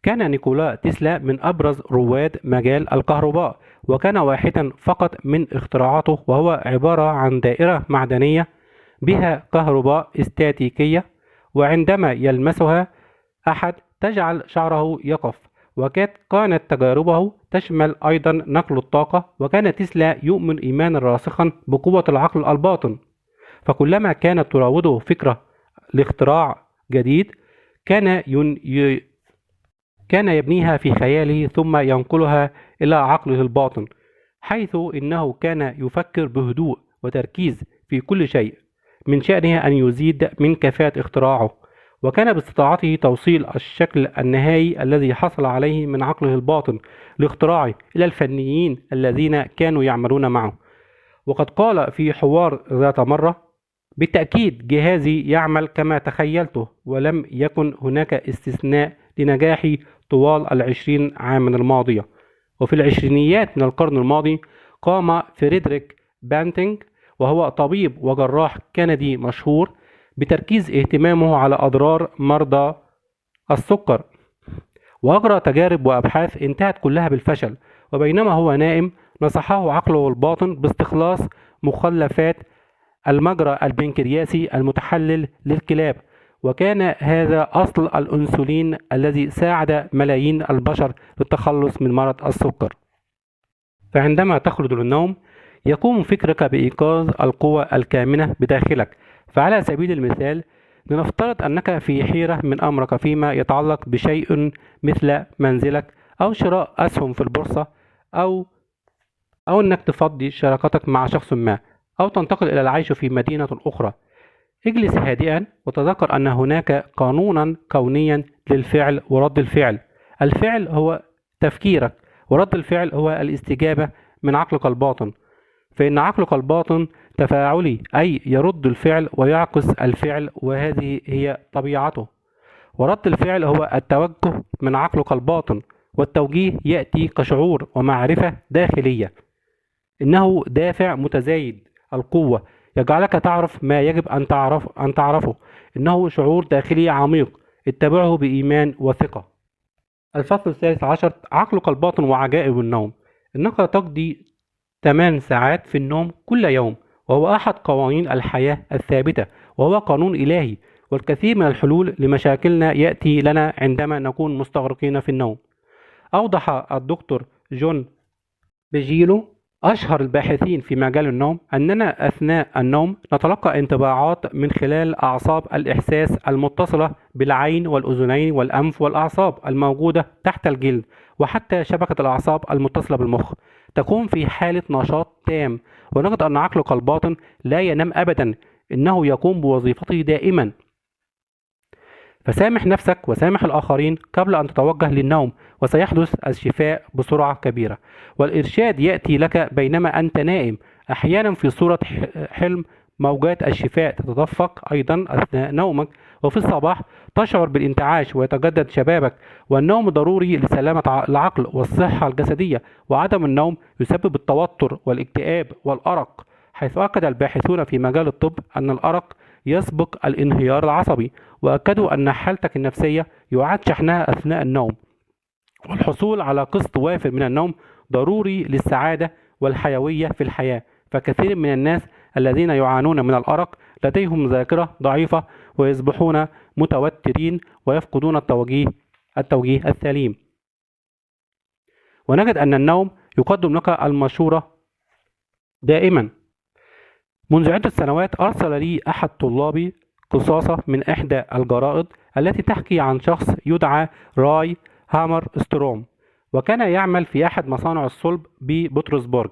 كان نيكولا تسلا من أبرز رواد مجال الكهرباء، وكان واحدا فقط من اختراعاته، وهو عبارة عن دائرة معدنية بها كهرباء استاتيكية، وعندما يلمسها أحد تجعل شعره يقف. وكانت تجاربه تشمل أيضا نقل الطاقة، وكان تسلا يؤمن إيمانا راسخا بقوة العقل الباطن، فكلما كانت تراوده فكرة لاختراع جديد كان كان يبنيها في خياله ثم ينقلها إلى عقله الباطن، حيث إنه كان يفكر بهدوء وتركيز في كل شيء من شأنه أن يزيد من كفاءة اختراعه، وكان باستطاعته توصيل الشكل النهائي الذي حصل عليه من عقله الباطن لاختراعه إلى الفنيين الذين كانوا يعملون معه. وقد قال في حوار ذات مرة: بالتأكيد جهازي يعمل كما تخيلته، ولم يكن هناك استثناء لنجاحي طوال 20 عاما الماضية. وفي العشرينيات من القرن الماضي قام فريدريك بانتينغ، وهو طبيب وجراح كندي مشهور، بتركيز اهتمامه على أضرار مرضى السكر، وأجرى تجارب وأبحاث انتهت كلها بالفشل. وبينما هو نائم نصحه عقله الباطن باستخلاص مخلفات المجرى البنكرياسي المتحلل للكلاب، وكان هذا أصل الأنسولين الذي ساعد ملايين البشر للتخلص من مرض السكر. فعندما تخلد للنوم يقوم فكرك بإيقاظ القوى الكامنة بداخلك. فعلى سبيل المثال، لنفترض أنك في حيرة من أمرك فيما يتعلق بشيء مثل منزلك أو شراء أسهم في البورصة، أو أنك تفضي شراكتك مع شخص ما، أو تنتقل إلى العيش في مدينة أخرى. اجلس هادئا وتذكر أن هناك قانونا كونيا للفعل ورد الفعل. الفعل هو تفكيرك، ورد الفعل هو الاستجابة من عقلك الباطن. فإن عقلك الباطن تفاعلي، أي يرد الفعل ويعكس الفعل، وهذه هي طبيعته. ورد الفعل هو التوجه من عقلك الباطن، والتوجيه يأتي كشعور ومعرفة داخلية. إنه دافع متزايد القوة يجعلك تعرف ما يجب أن تعرفه. إنه شعور داخلي عميق اتبعه بإيمان وثقة. الفصل الثالث عشر: عقلك الباطن وعجائب النوم. إنك تقضي 8 ساعات في النوم كل يوم، وهو أحد قوانين الحياة الثابتة، وهو قانون إلهي. والكثير من الحلول لمشاكلنا يأتي لنا عندما نكون مستغرقين في النوم. أوضح الدكتور جون بيجيلو، أشهر الباحثين في مجال النوم، أننا أثناء النوم نتلقى انطباعات من خلال أعصاب الإحساس المتصلة بالعين والأذنين والأنف، والأعصاب الموجودة تحت الجلد، وحتى شبكة الأعصاب المتصلة بالمخ تكون في حالة نشاط تام. ونجد أن عقلك الباطن لا ينام أبدا، إنه يقوم بوظيفته دائما. فسامح نفسك وسامح الآخرين قبل أن تتوجه للنوم، وسيحدث الشفاء بسرعة كبيرة. والإرشاد يأتي لك بينما أنت نائم، أحيانا في صورة حلم. موجات الشفاء تتدفق أيضا أثناء نومك، وفي الصباح تشعر بالانتعاش ويتجدد شبابك. والنوم ضروري لسلامة العقل والصحة الجسدية، وعدم النوم يسبب التوتر والاكتئاب والأرق، حيث أكد الباحثون في مجال الطب أن الأرق يسبق الانهيار العصبي، وأكدوا أن حالتك النفسية يعاد شحنها أثناء النوم. والحصول على قسط وافر من النوم ضروري للسعادة والحيوية في الحياة. فكثير من الناس الذين يعانون من الأرق لديهم ذاكرة ضعيفة، ويصبحون متوترين ويفقدون التوجيه السليم. ونجد أن النوم يقدم لك المشورة دائما. منذ عدة سنوات أرسل لي أحد طلابي قصاصة من إحدى الجرائد التي تحكي عن شخص يدعى راي هامر ستروم، وكان يعمل في أحد مصانع الصلب ببطرسبرغ.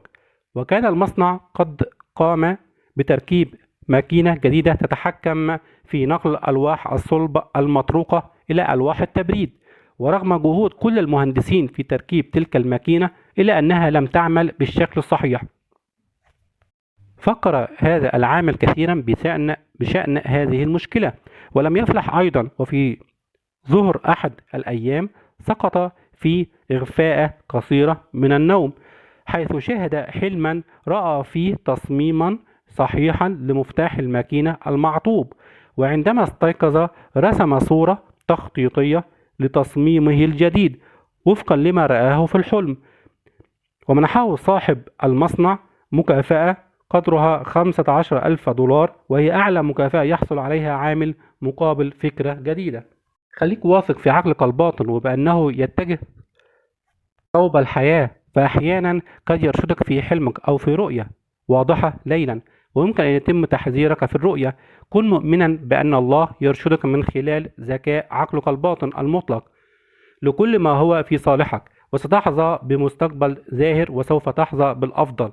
وكان المصنع قد قام بتركيب ماكينة جديدة تتحكم في نقل ألواح الصلب المطروقة إلى ألواح التبريد. ورغم جهود كل المهندسين في تركيب تلك الماكينة إلا أنها لم تعمل بالشكل الصحيح. فكر هذا العامل كثيرا بشأن هذه المشكلة، ولم يفلح أيضا. وفي ظهر أحد الأيام سقط في إغفاء قصيرة من النوم، حيث شاهد حلما رأى فيه تصميما صحيحا لمفتاح الماكينة المعطوب، وعندما استيقظ رسم صورة تخطيطية لتصميمه الجديد وفقا لما رآه في الحلم، ومنحه صاحب المصنع مكافأة قدرها 15,000 دولار، وهي أعلى مكافأة يحصل عليها عامل مقابل فكرة جديدة. خليك واثق في عقلك الباطن وبأنه يتجه صوب الحياة، فأحيانا قد يرشدك في حلمك أو في رؤية واضحة ليلا، ويمكن أن يتم تحذيرك في الرؤية. كن مؤمنا بأن الله يرشدك من خلال ذكاء عقلك الباطن المطلق لكل ما هو في صالحك، وستحظى بمستقبل زاهر وسوف تحظى بالأفضل.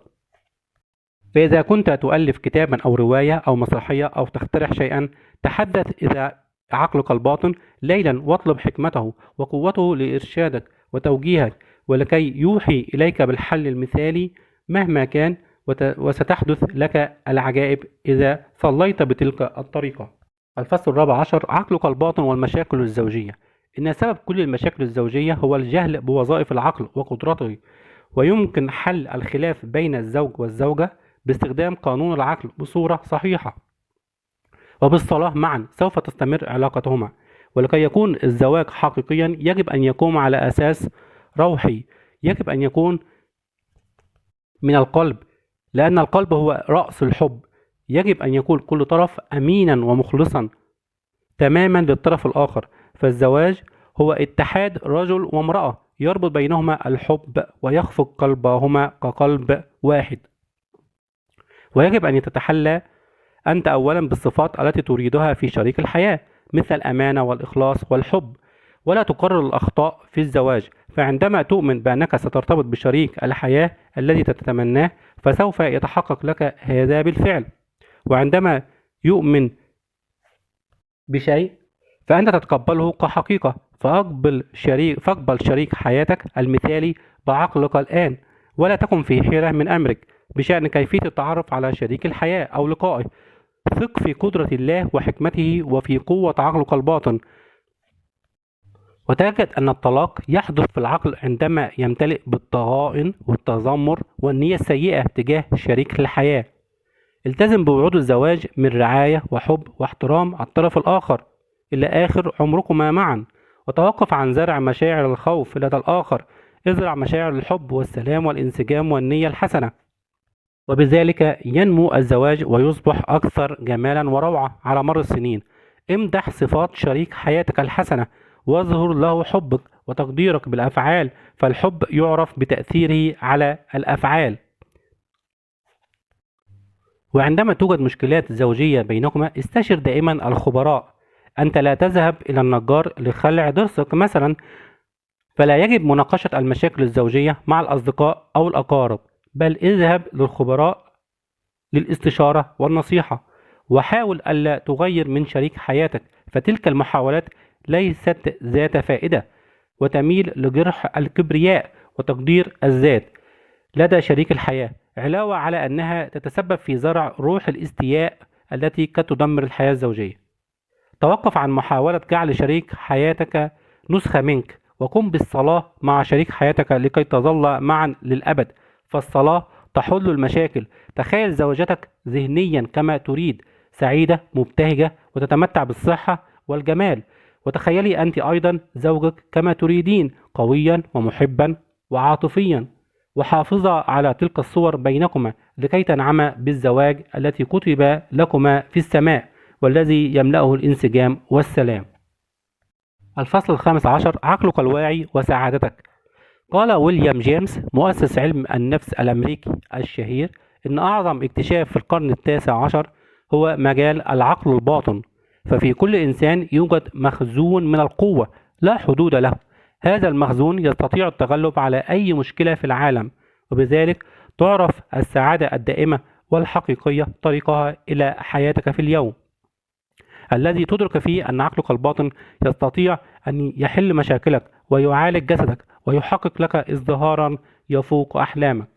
فإذا كنت تؤلف كتابا أو رواية أو مسرحية أو تقترح شيئا، تحدث إذا عقلك الباطن ليلا واطلب حكمته وقوته لإرشادك وتوجيهك، ولكي يوحي إليك بالحل المثالي مهما كان، وستحدث لك العجائب إذا صليت بتلك الطريقة. الفصل 14: عقلك الباطن والمشاكل الزوجية. إن سبب كل المشاكل الزوجية هو الجهل بوظائف العقل وقدرته، ويمكن حل الخلاف بين الزوج والزوجة باستخدام قانون العقل بصورة صحيحة، وبالصلاة معا سوف تستمر علاقتهما. ولكي يكون الزواج حقيقيا يجب أن يقوم على أساس روحي، يجب أن يكون من القلب، لأن القلب هو رأس الحب. يجب أن يكون كل طرف أمينا ومخلصا تماما للطرف الآخر، فالزواج هو اتحاد رجل وامرأة يربط بينهما الحب ويخفق قلبهما كقلب واحد. ويجب أن تتحلى أنت أولا بالصفات التي تريدها في شريك الحياة، مثل الأمانة والإخلاص والحب، ولا تكرر الأخطاء في الزواج. فعندما تؤمن بأنك سترتبط بشريك الحياة الذي تتمناه، فسوف يتحقق لك هذا بالفعل. وعندما يؤمن بشيء فأنت تتقبله كحقيقة، فاقبل شريك حياتك المثالي بعقلك الآن، ولا تكن في حيرة من أمرك بشأن كيفية التعرف على شريك الحياة أو لقائه. ثق في قدرة الله وحكمته وفي قوة عقلك الباطن، وتجد أن الطلاق يحدث في العقل عندما يمتلئ بالضغائن والتذمر والنية السيئة تجاه شريك الحياة. التزم بوعود الزواج من رعاية وحب واحترام الطرف الآخر إلى آخر عمركما معا، وتوقف عن زرع مشاعر الخوف لدى الآخر. ازرع مشاعر الحب والسلام والانسجام والنية الحسنة، وبذلك ينمو الزواج ويصبح أكثر جمالا وروعة على مر السنين. امدح صفات شريك حياتك الحسنة، واظهر له حبك وتقديرك بالأفعال، فالحب يعرف بتأثيره على الأفعال. وعندما توجد مشكلات زوجية بينكما، استشر دائما الخبراء. أنت لا تذهب إلى النجار لخلع ضرسك مثلا، فلا يجب مناقشة المشاكل الزوجية مع الأصدقاء أو الأقارب، بل اذهب للخبراء للاستشارة والنصيحة. وحاول ألا تغير من شريك حياتك، فتلك المحاولات ليست ذات فائدة وتميل لجرح الكبرياء وتقدير الذات لدى شريك الحياة، علاوة على أنها تتسبب في زرع روح الاستياء التي قد تدمر الحياة الزوجية. توقف عن محاولة جعل شريك حياتك نسخة منك، وقم بالصلاة مع شريك حياتك لكي تظل معا للأبد، فالصلاة تحل المشاكل. تخيل زوجتك ذهنيا كما تريد، سعيدة مبتهجة وتتمتع بالصحة والجمال، وتخيلي أنت أيضا زوجك كما تريدين، قويا ومحبا وعاطفيا، وحافظا على تلك الصور بينكما لكي تنعما بالزواج التي كتب لكما في السماء والذي يملأه الانسجام والسلام. الفصل 15: عقلك الواعي وسعادتك. قال ويليام جيمس مؤسس علم النفس الأمريكي الشهير إن أعظم اكتشاف في القرن ال19 هو مجال العقل الباطن، ففي كل إنسان يوجد مخزون من القوة لا حدود له. هذا المخزون يستطيع التغلب على أي مشكلة في العالم، وبذلك تعرف السعادة الدائمة والحقيقية طريقها إلى حياتك في اليوم الذي تدرك فيه أن عقلك الباطن يستطيع أن يحل مشاكلك ويعالج جسدك ويحقق لك ازدهارا يفوق أحلامك.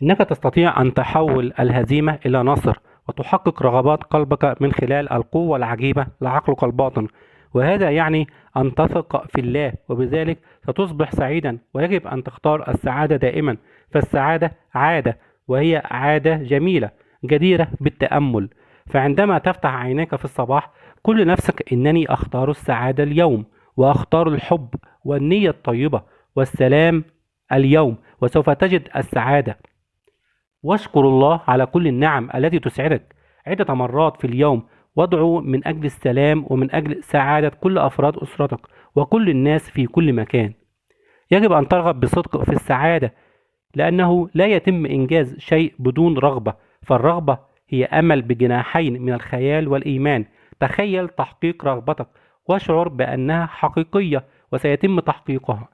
إنك تستطيع أن تحول الهزيمة إلى نصر وتحقق رغبات قلبك من خلال القوة العجيبة لعقلك الباطن، وهذا يعني أن تثق في الله، وبذلك ستصبح سعيدا. ويجب أن تختار السعادة دائما، فالسعادة عادة، وهي عادة جميلة جديرة بالتأمل. فعندما تفتح عينيك في الصباح قل لنفسك إنني أختار السعادة اليوم، وأختار الحب والنية الطيبة والسلام اليوم، وسوف تجد السعادة. واشكر الله على كل النعم التي تسعدك عدة مرات في اليوم، وادعو من أجل السلام ومن أجل سعادة كل أفراد أسرتك وكل الناس في كل مكان. يجب أن ترغب بصدق في السعادة، لأنه لا يتم إنجاز شيء بدون رغبة، فالرغبة هي أمل بجناحين من الخيال والإيمان. تخيل تحقيق رغبتك واشعر بأنها حقيقية وسيتم تحقيقها،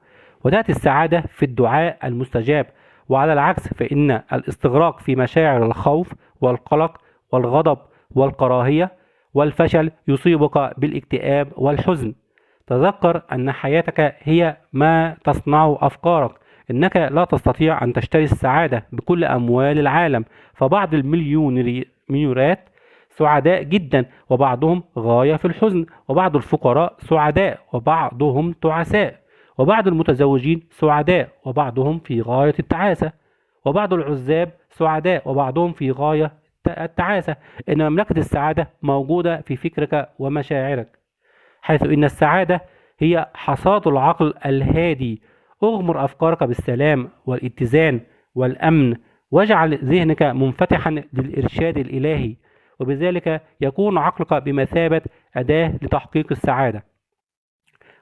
وتأتي السعادة في الدعاء المستجاب. وعلى العكس فإن الاستغراق في مشاعر الخوف والقلق والغضب والكراهية والفشل يصيبك بالاكتئاب والحزن. تذكر أن حياتك هي ما تصنعه أفكارك. إنك لا تستطيع أن تشتري السعادة بكل أموال العالم، فبعض المليونيرات سعداء جدا وبعضهم غاية في الحزن، وبعض الفقراء سعداء وبعضهم تعساء، وبعض المتزوجين سعداء وبعضهم في غاية التعاسة، وبعض العزاب سعداء وبعضهم في غاية التعاسة. إن مملكة السعادة موجودة في فكرك ومشاعرك، حيث إن السعادة هي حصاد العقل الهادي. اغمر أفكارك بالسلام والاتزان والأمن، واجعل ذهنك منفتحا للإرشاد الإلهي، وبذلك يكون عقلك بمثابة أداة لتحقيق السعادة.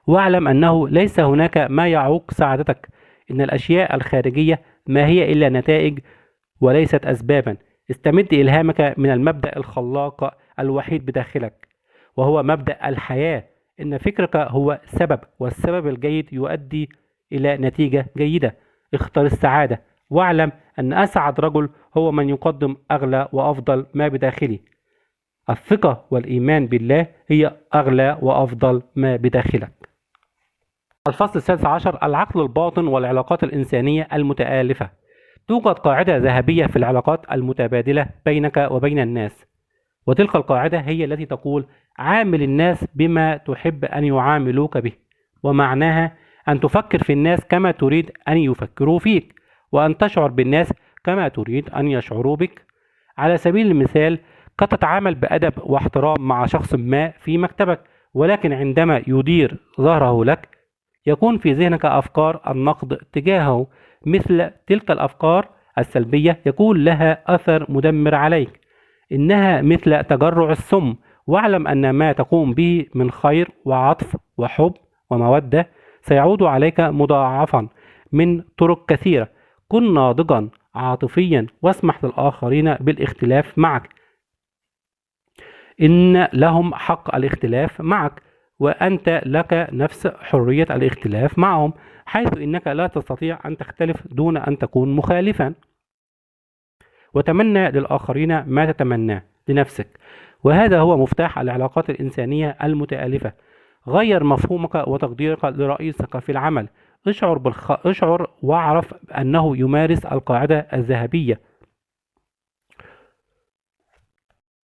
واعلم أنه ليس هناك ما يعوق سعادتك. إن الأشياء الخارجية ما هي إلا نتائج وليست أسبابا. استمد إلهامك من المبدأ الخلاق الوحيد بداخلك، وهو مبدأ الحياة. إن فكرك هو سبب، والسبب الجيد يؤدي إلى نتيجة جيدة. اختر السعادة، واعلم أن أسعد رجل هو من يقدم أغلى وأفضل ما بداخله. الثقة والإيمان بالله هي أغلى وأفضل ما بداخلك. الفصل السادس عشر: العقل الباطن والعلاقات الإنسانية المتآلفة. توجد قاعدة ذهبية في العلاقات المتبادلة بينك وبين الناس، وتلك القاعدة هي التي تقول: عامل الناس بما تحب أن يعاملوك به. ومعناها أن تفكر في الناس كما تريد أن يفكروا فيك، وأن تشعر بالناس كما تريد أن يشعروا بك. على سبيل المثال، قد تتعامل بأدب واحترام مع شخص ما في مكتبك، ولكن عندما يدير ظهره لك يكون في ذهنك أفكار النقد تجاهه. مثل تلك الأفكار السلبية يكون لها أثر مدمر عليك، إنها مثل تجرع السم. واعلم أن ما تقوم به من خير وعطف وحب ومودة سيعود عليك مضاعفا من طرق كثيرة. كن ناضجا عاطفيا، واسمح للآخرين بالاختلاف معك، إن لهم حق الاختلاف معك، وأنت لك نفس حرية الاختلاف معهم، حيث إنك لا تستطيع أن تختلف دون أن تكون مخالفا. وتمنى للآخرين ما تتمناه لنفسك، وهذا هو مفتاح العلاقات الإنسانية المتآلفة. غير مفهومك وتقديرك لرئيسك في العمل. اشعر واعرف أنه يمارس القاعدة الذهبية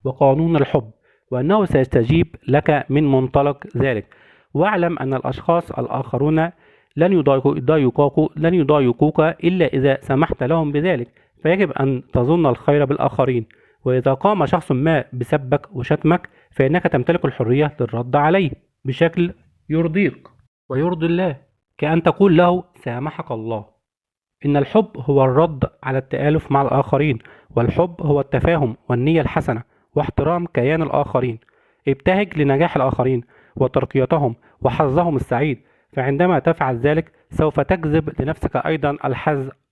وقانون الحب، وأنه سيستجيب لك من منطلق ذلك. واعلم أن الأشخاص الآخرون لن يضايقوك إلا إذا سمحت لهم بذلك، فيجب أن تظن الخير بالآخرين. وإذا قام شخص ما بسبك وشتمك فإنك تمتلك الحرية للرد عليه بشكل يرضيك ويرضي الله، كأن تقول له: سامحك الله. إن الحب هو الرد على التآلف مع الآخرين، والحب هو التفاهم والنية الحسنة واحترام كيان الآخرين. ابتهج لنجاح الآخرين وترقيتهم وحظهم السعيد، فعندما تفعل ذلك سوف تجذب لنفسك أيضا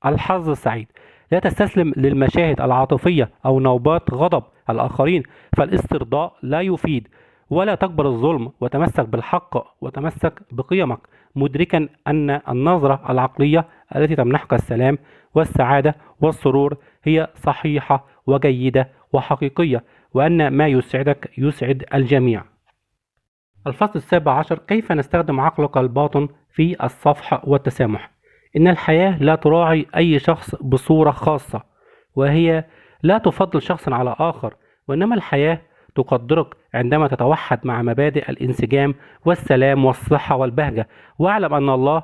الحظ السعيد. لا تستسلم للمشاهد العاطفية أو نوبات غضب الآخرين، فالاسترضاء لا يفيد. ولا تقبل الظلم، وتمسك بالحق وتمسك بقيمك، مدركا أن النظرة العقلية التي تمنحك السلام والسعادة والسرور هي صحيحة وجيدة وحقيقية، وأن ما يسعدك يسعد الجميع. الفصل السابع عشر: كيف نستخدم عقلك الباطن في الصفح والتسامح. إن الحياة لا تراعي أي شخص بصورة خاصة، وهي لا تفضل شخصا على آخر، وإنما الحياة تقدرك عندما تتوحد مع مبادئ الانسجام والسلام والصحة والبهجة. واعلم أن الله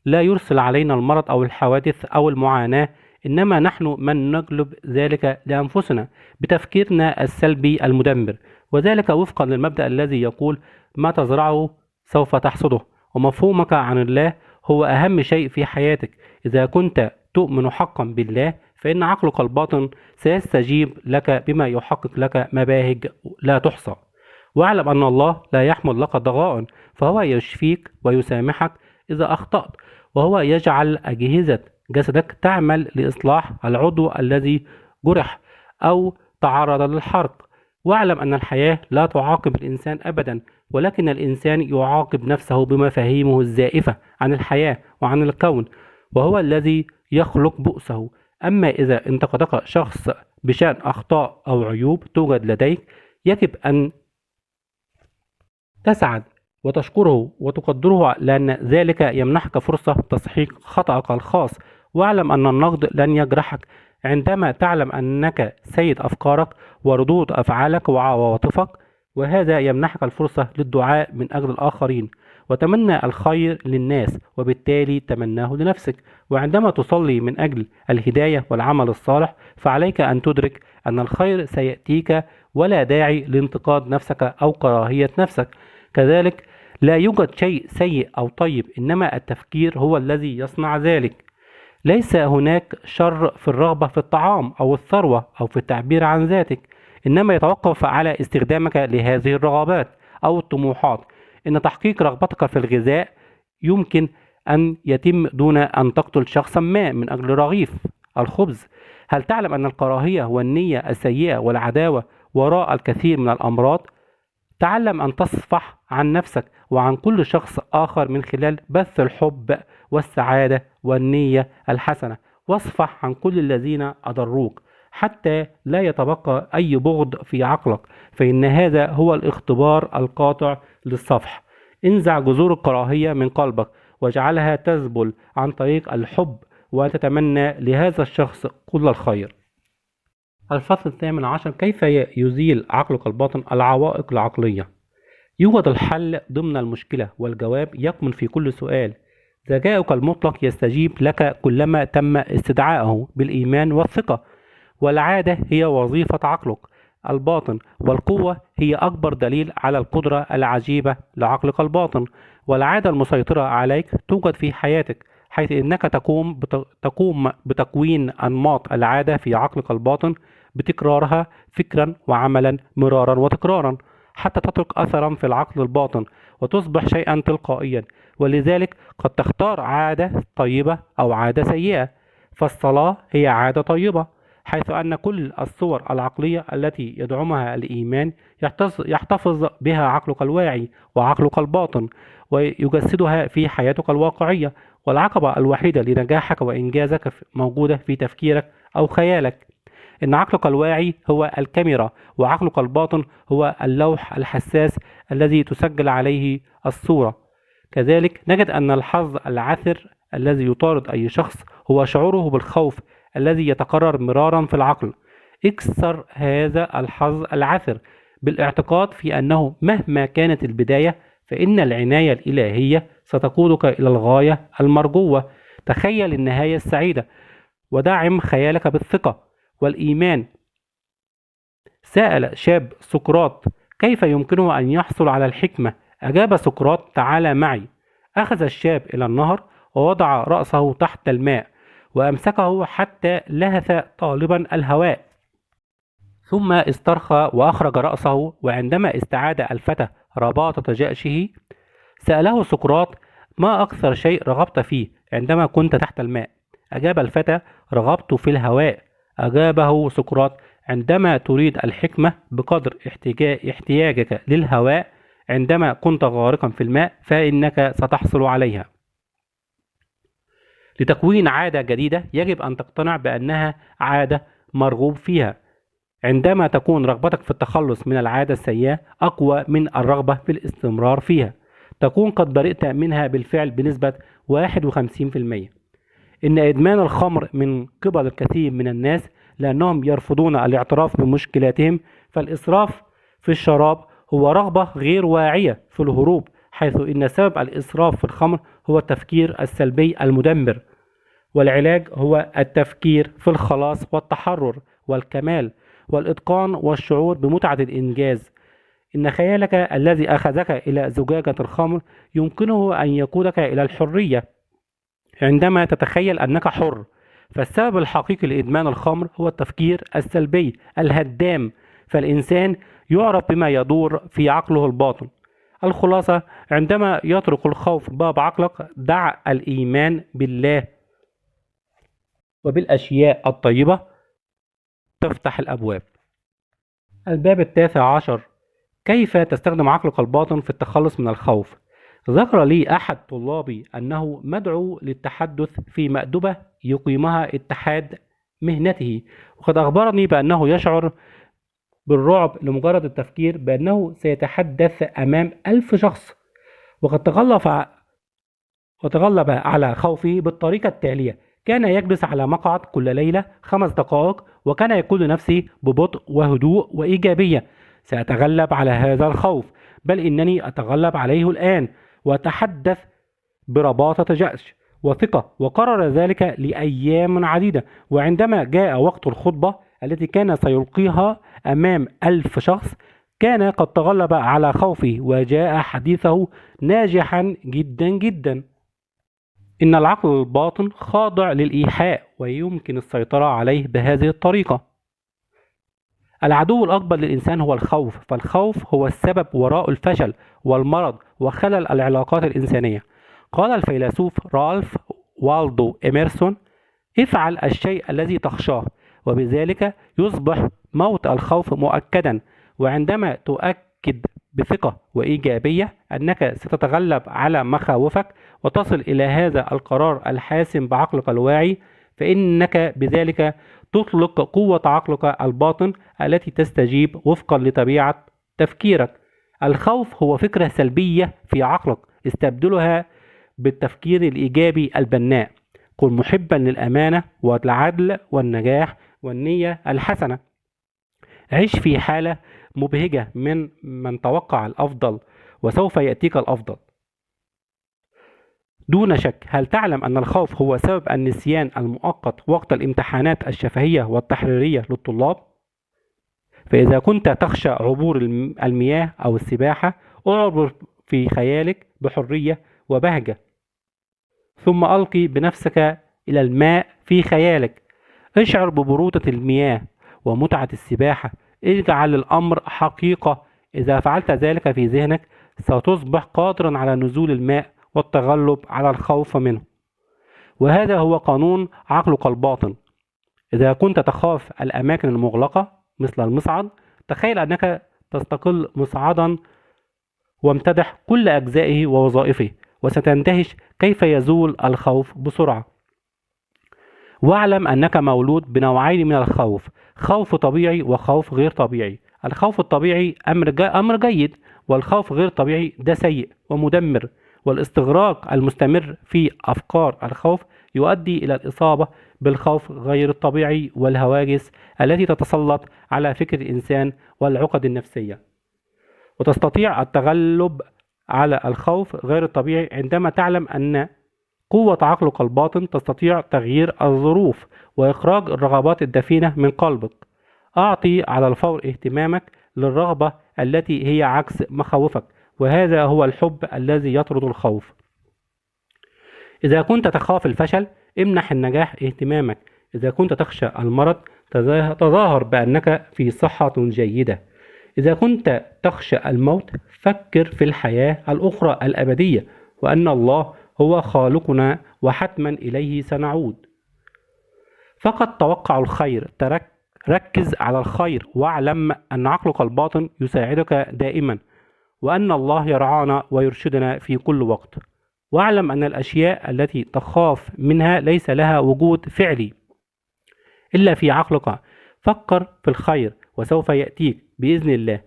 لا يرسل علينا المرض أو الحوادث أو المعاناة، إنما نحن من نجلب ذلك لأنفسنا بتفكيرنا السلبي المدمر، وذلك وفقا للمبدأ الذي يقول: ما تزرعه سوف تحصده. ومفهومك عن الله هو أهم شيء في حياتك. إذا كنت تؤمن حقا بالله، فإن عقلك الباطن سيستجيب لك بما يحقق لك مباهج لا تحصى. واعلم أن الله لا يحمل لك ضغائن، فهو يشفيك ويسامحك إذا أخطأت، وهو يجعل أجهزة جسدك تعمل لإصلاح العضو الذي جرح أو تعرض للحرق. واعلم أن الحياة لا تعاقب الإنسان أبدا، ولكن الإنسان يعاقب نفسه بمفاهيمه الزائفة عن الحياة وعن الكون، وهو الذي يخلق بؤسه. أما إذا انتقدك شخص بشأن أخطاء أو عيوب توجد لديك، يجب أن تسعد وتشكره وتقدره، لأن ذلك يمنحك فرصة تصحيح خطأك الخاص. واعلم أن النقد لن يجرحك عندما تعلم أنك سيد أفكارك وردود أفعالك وعواطفك، وهذا يمنحك الفرصة للدعاء من أجل الآخرين وتمنى الخير للناس، وبالتالي تمناه لنفسك. وعندما تصلي من أجل الهداية والعمل الصالح، فعليك أن تدرك أن الخير سيأتيك، ولا داعي لانتقاد نفسك أو كراهية نفسك. كذلك لا يوجد شيء سيء أو طيب، إنما التفكير هو الذي يصنع ذلك. ليس هناك شر في الرغبة في الطعام أو الثروة أو في التعبير عن ذاتك، إنما يتوقف على استخدامك لهذه الرغبات أو الطموحات. إن تحقيق رغبتك في الغذاء يمكن أن يتم دون أن تقتل شخصا ما من أجل رغيف الخبز. هل تعلم أن الكراهية والنية السيئة والعداوة وراء الكثير من الأمراض؟ تعلم أن تصفح عن نفسك وعن كل شخص آخر من خلال بث الحب والسعادة والنية الحسنة، واصفح عن كل الذين أضروك حتى لا يتبقى أي بغض في عقلك، فإن هذا هو الاختبار القاطع للصفح. انزع جذور الكراهية من قلبك واجعلها تذبل عن طريق الحب، وتتمنى لهذا الشخص كل الخير. الفصل 18: كيف يزيل عقلك الباطن العوائق العقلية؟ يوجد الحل ضمن المشكلة، والجواب يكمن في كل سؤال. ذكاؤك المطلق يستجيب لك كلما تم استدعائه بالإيمان والثقة، والعادة هي وظيفة عقلك الباطن، والقوة هي أكبر دليل على القدرة العجيبة لعقلك الباطن. والعادة المسيطرة عليك توجد في حياتك، حيث إنك تقوم بتكوين أنماط العادة في عقلك الباطن بتكرارها فكرا وعملا مرارا وتكرارا، حتى تترك أثرا في العقل الباطن وتصبح شيئا تلقائيا. ولذلك قد تختار عادة طيبة أو عادة سيئة. فالصلاة هي عادة طيبة، حيث أن كل الصور العقلية التي يدعمها الإيمان يحتفظ بها عقلك الواعي وعقلك الباطن ويجسدها في حياتك الواقعية. والعقبة الوحيدة لنجاحك وإنجازك موجودة في تفكيرك أو خيالك. إن عقلك الواعي هو الكاميرا، وعقلك الباطن هو اللوح الحساس الذي تسجل عليه الصورة. كذلك نجد أن الحظ العثر الذي يطارد أي شخص هو شعوره بالخوف الذي يتكرر مرارا في العقل. اكسر هذا الحظ العثر بالاعتقاد في أنه مهما كانت البداية، فإن العناية الإلهية ستقودك إلى الغاية المرجوة. تخيل النهاية السعيدة ودعم خيالك بالثقة والإيمان. سأل شاب سقراط: كيف يمكنه أن يحصل على الحكمة؟ أجاب سقراط: تعال معي. أخذ الشاب إلى النهر ووضع رأسه تحت الماء وأمسكه حتى لهث طالبا الهواء، ثم استرخى وأخرج رأسه. وعندما استعاد الفتى رباطة جأشه، سأله سقراط: ما أكثر شيء رغبت فيه عندما كنت تحت الماء؟ أجاب الفتى: رغبت في الهواء. أجابه سقراط: عندما تريد الحكمة بقدر احتياجك للهواء عندما كنت غارقا في الماء، فإنك ستحصل عليها. لتكوين عادة جديدة يجب أن تقتنع بأنها عادة مرغوب فيها. عندما تكون رغبتك في التخلص من العادة السيئة أقوى من الرغبة في الاستمرار فيها، تكون قد برئت منها بالفعل بنسبة 51%. إن إدمان الخمر من قبل الكثير من الناس لأنهم يرفضون الاعتراف بمشكلاتهم، فالإسراف في الشراب هو رغبة غير واعية في الهروب، حيث إن سبب الإسراف في الخمر هو التفكير السلبي المدمر، والعلاج هو التفكير في الخلاص والتحرر والكمال والإتقان والشعور بمتعة الإنجاز. إن خيالك الذي أخذك إلى زجاجة الخمر يمكنه أن يقودك إلى الحرية عندما تتخيل أنك حر. فالسبب الحقيقي لإدمان الخمر هو التفكير السلبي الهدام، فالإنسان يعرف بما يدور في عقله الباطن. الخلاصة: عندما يطرق الخوف باب عقلك، دع الإيمان بالله وبالأشياء الطيبة تفتح الأبواب. الباب 19: كيف تستخدم عقلك الباطن في التخلص من الخوف؟ ذكر لي أحد طلابي أنه مدعو للتحدث في مأدبة يقيمها اتحاد مهنته، وقد أخبرني بأنه يشعر بالرعب لمجرد التفكير بأنه سيتحدث أمام 1000 شخص، وقد تغلب على خوفه بالطريقة التالية: كان يجلس على مقعد كل ليلة 5 دقائق، وكان يقول لنفسه ببطء وهدوء وإيجابية: سأتغلب على هذا الخوف، بل إنني أتغلب عليه الآن، وأتحدث برباطة جأش وثقة. وكرر ذلك لأيام عديدة، وعندما جاء وقت الخطبة التي كان سيلقيها أمام 1000 شخص، كان قد تغلب على خوفه وجاء حديثه ناجحا جدا جدا. إن العقل الباطن خاضع للإيحاء، ويمكن السيطرة عليه بهذه الطريقة. العدو الأكبر للإنسان هو الخوف، فالخوف هو السبب وراء الفشل والمرض وخلل العلاقات الإنسانية. قال الفيلسوف رالف والدو إميرسون: افعل الشيء الذي تخشاه، وبذلك يصبح موت الخوف مؤكدا. وعندما تؤكد بثقة وإيجابية أنك ستتغلب على مخاوفك وتصل إلى هذا القرار الحاسم بعقلك الواعي، فإنك بذلك تطلق قوة عقلك الباطن التي تستجيب وفقا لطبيعة تفكيرك. الخوف هو فكرة سلبية في عقلك، استبدلها بالتفكير الإيجابي البناء. كن محبا للأمانة والعدل والنجاح والنية الحسنة. عش في حالة مبهجة من توقع الأفضل، وسوف يأتيك الأفضل دون شك. هل تعلم أن الخوف هو سبب النسيان المؤقت وقت الامتحانات الشفهية والتحريرية للطلاب؟ فإذا كنت تخشى عبور المياه أو السباحة، اعبر في خيالك بحرية وبهجة، ثم ألقي بنفسك إلى الماء في خيالك. اشعر ببرودة المياه ومتعة السباحة، اجعل الأمر حقيقة. إذا فعلت ذلك في ذهنك، ستصبح قادرا على نزول الماء والتغلب على الخوف منه. وهذا هو قانون عقلك الباطن. إذا كنت تخاف الأماكن المغلقة مثل المصعد، تخيل أنك تستقل مصعدا وامتدح كل أجزائه ووظائفه، وستندهش كيف يزول الخوف بسرعة. واعلم أنك مولود بنوعين من الخوف: خوف طبيعي وخوف غير طبيعي. الخوف الطبيعي أمر جيد، والخوف غير طبيعي ده سيء ومدمر. والاستغراق المستمر في أفكار الخوف يؤدي إلى الإصابة بالخوف غير الطبيعي والهواجس التي تتسلط على فكر الإنسان والعقد النفسية. وتستطيع التغلب على الخوف غير الطبيعي عندما تعلم أن قوة عقلك الباطن تستطيع تغيير الظروف وإخراج الرغبات الدفينة من قلبك. أعطي على الفور اهتمامك للرغبة التي هي عكس مخاوفك، وهذا هو الحب الذي يطرد الخوف. إذا كنت تخاف الفشل، امنح النجاح اهتمامك. إذا كنت تخشى المرض، تظاهر بأنك في صحة جيدة. إذا كنت تخشى الموت، فكر في الحياة الأخرى الأبدية، وأن الله هو خالقنا وحتما إليه سنعود. فقط توقع الخير، ركز على الخير، واعلم أن عقلك الباطن يساعدك دائما، وأن الله يرعانا ويرشدنا في كل وقت. واعلم أن الأشياء التي تخاف منها ليس لها وجود فعلي إلا في عقلك. فكر في الخير وسوف يأتيك بإذن الله.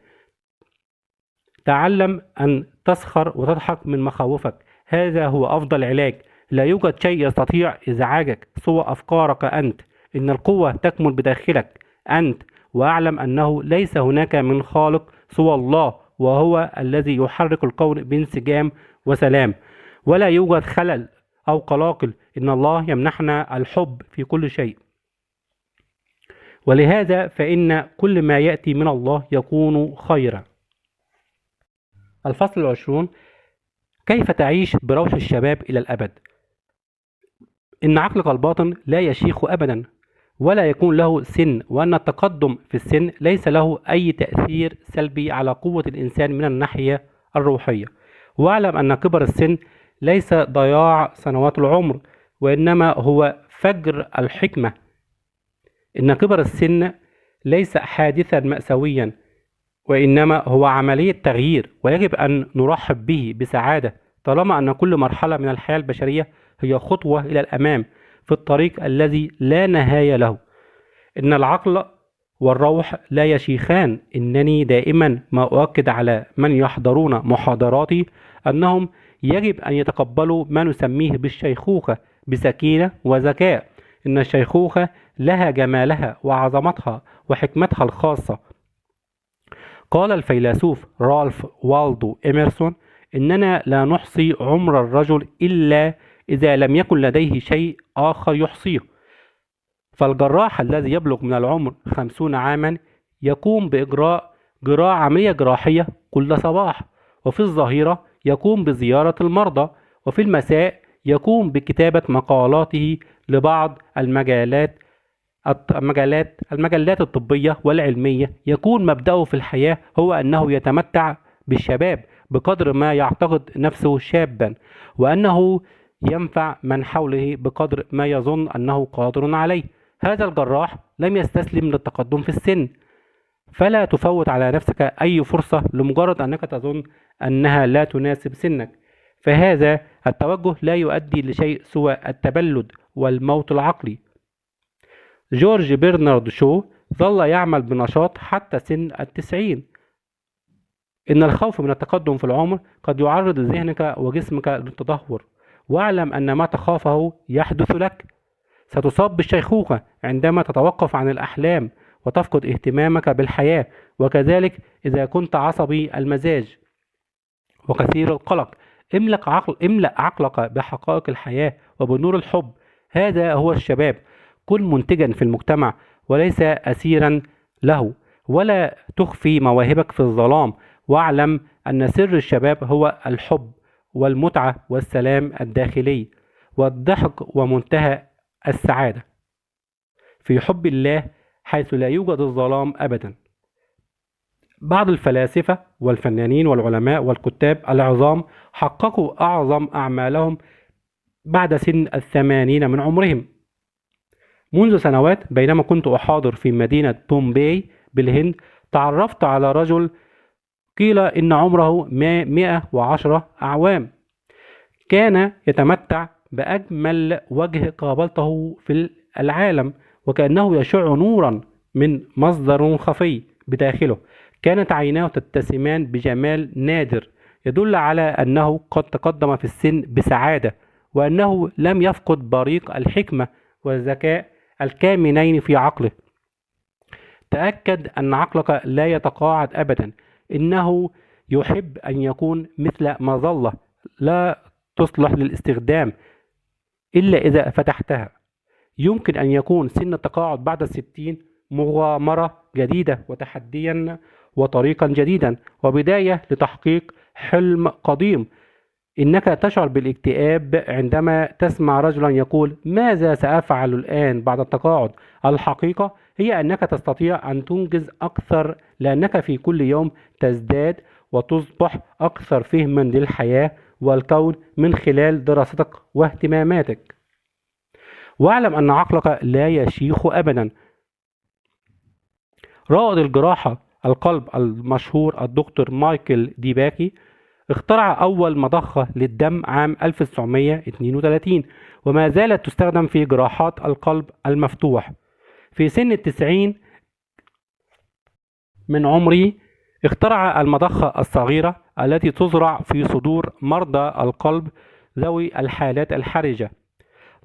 تعلم أن تسخر وتضحك من مخاوفك، هذا هو أفضل علاج. لا يوجد شيء يستطيع إزعاجك سوى أفكارك أنت. إن القوة تكمن بداخلك أنت، وأعلم أنه ليس هناك من خالق سوى الله، وهو الذي يحرك الكون بانسجام وسلام، ولا يوجد خلل أو قلاقل. إن الله يمنحنا الحب في كل شيء، ولهذا فإن كل ما يأتي من الله يكون خيرا. الفصل 20: كيف تعيش بروح الشباب إلى الأبد؟ إن عقلك الباطن لا يشيخ أبدا ولا يكون له سن، وأن التقدم في السن ليس له أي تأثير سلبي على قوة الإنسان من الناحية الروحية. واعلم أن كبر السن ليس ضياع سنوات العمر، وإنما هو فجر الحكمة. إن كبر السن ليس حادثا مأساويا، وإنما هو عملية تغيير، ويجب أن نرحب به بسعادة، طالما أن كل مرحلة من الحياة البشرية هي خطوة إلى الأمام في الطريق الذي لا نهاية له. إن العقل والروح لا يشيخان. إنني دائما ما أؤكد على من يحضرون محاضراتي أنهم يجب أن يتقبلوا ما نسميه بالشيخوخة بسكينة وذكاء. إن الشيخوخة لها جمالها وعظمتها وحكمتها الخاصة. قال الفيلسوف رالف والدو إميرسون: إننا لا نحصي عمر الرجل إلا إذا لم يكن لديه شيء آخر يحصيه. فالجراح الذي يبلغ من العمر 50 عاما يقوم بإجراء عملية جراحية كل صباح، وفي الظهيرة يقوم بزيارة المرضى، وفي المساء يقوم بكتابة مقالاته لبعض المجلات الطبية والعلمية. يكون مبدأه في الحياة هو أنه يتمتع بالشباب بقدر ما يعتقد نفسه شابا، وأنه ينفع من حوله بقدر ما يظن أنه قادر عليه. هذا الجراح لم يستسلم للتقدم في السن، فلا تفوت على نفسك أي فرصة لمجرد أنك تظن أنها لا تناسب سنك، فهذا التوجه لا يؤدي لشيء سوى التبلد والموت العقلي. جورج برنارد شو ظل يعمل بنشاط حتى سن 90. إن الخوف من التقدم في العمر قد يعرض ذهنك وجسمك للتدهور، واعلم أن ما تخافه يحدث لك. ستصاب بالشيخوخة عندما تتوقف عن الأحلام وتفقد اهتمامك بالحياة، وكذلك إذا كنت عصبي المزاج وكثير القلق. املأ عقلك بحقائق الحياة وبنور الحب. هذا هو الشباب. كن منتجا في المجتمع وليس أسيرا له، ولا تخفي مواهبك في الظلام. واعلم أن سر الشباب هو الحب والمتعة والسلام الداخلي والضحك ومنتهى السعادة في حب الله، حيث لا يوجد الظلام أبدا. بعض الفلاسفة والفنانين والعلماء والكتاب العظام حققوا أعظم أعمالهم بعد سن 80 من عمرهم. منذ سنوات بينما كنت أحاضر في مدينة بومباي بالهند، تعرفت على رجل قيل إن عمره 110 أعوام. كان يتمتع بأجمل وجه قابلته في العالم، وكأنه يشع نورا من مصدر خفي بداخله. كانت عيناه تتسمان بجمال نادر يدل على أنه قد تقدم في السن بسعادة، وأنه لم يفقد بريق الحكمة والذكاء الكامنين في عقله. تأكد أن عقلك لا يتقاعد أبدا. إنه يحب أن يكون مثل مظلة لا تصلح للاستخدام إلا إذا فتحتها. يمكن أن يكون سن التقاعد بعد 60 مغامرة جديدة وتحديا وطريقا جديدا وبداية لتحقيق حلم قديم. إنك تشعر بالاكتئاب عندما تسمع رجلا يقول: ماذا سأفعل الآن بعد التقاعد؟ الحقيقة هي أنك تستطيع أن تنجز أكثر، لأنك في كل يوم تزداد وتصبح أكثر فهما للحياة والكون من خلال دراستك واهتماماتك. واعلم أن عقلك لا يشيخ أبدا. رائد الجراحة القلب المشهور الدكتور مايكل ديباكي اخترع أول مضخة للدم عام 1932، وما زالت تستخدم في جراحات القلب المفتوح. في سن 90 من عمره اخترع المضخة الصغيرة التي تزرع في صدور مرضى القلب ذوي الحالات الحرجة.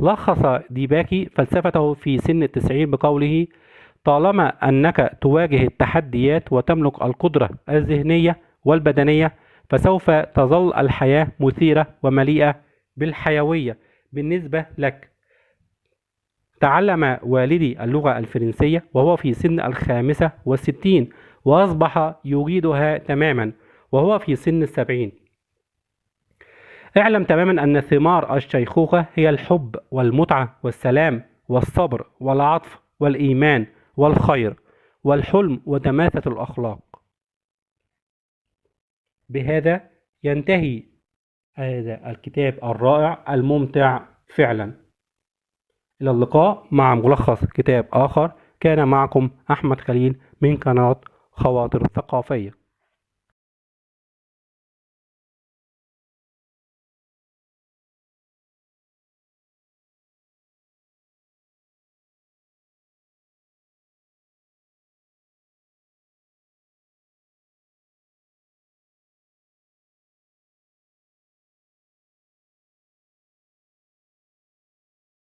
لخص ديباكي فلسفته في سن 90 بقوله: طالما أنك تواجه التحديات وتملك القدرة الذهنية والبدنية، فسوف تظل الحياة مثيرة ومليئة بالحيوية بالنسبة لك. تعلم والدي اللغة الفرنسية وهو في سن 65، وأصبح يجيدها تماما وهو في سن 70. اعلم تماما أن ثمار الشيخوخة هي الحب والمتعة والسلام والصبر والعطف والإيمان والخير والحلم ودماثة الأخلاق. بهذا ينتهي هذا الكتاب الرائع الممتع فعلا. إلى اللقاء مع ملخص كتاب آخر. كان معكم أحمد خليل من قناة خواطر ثقافية.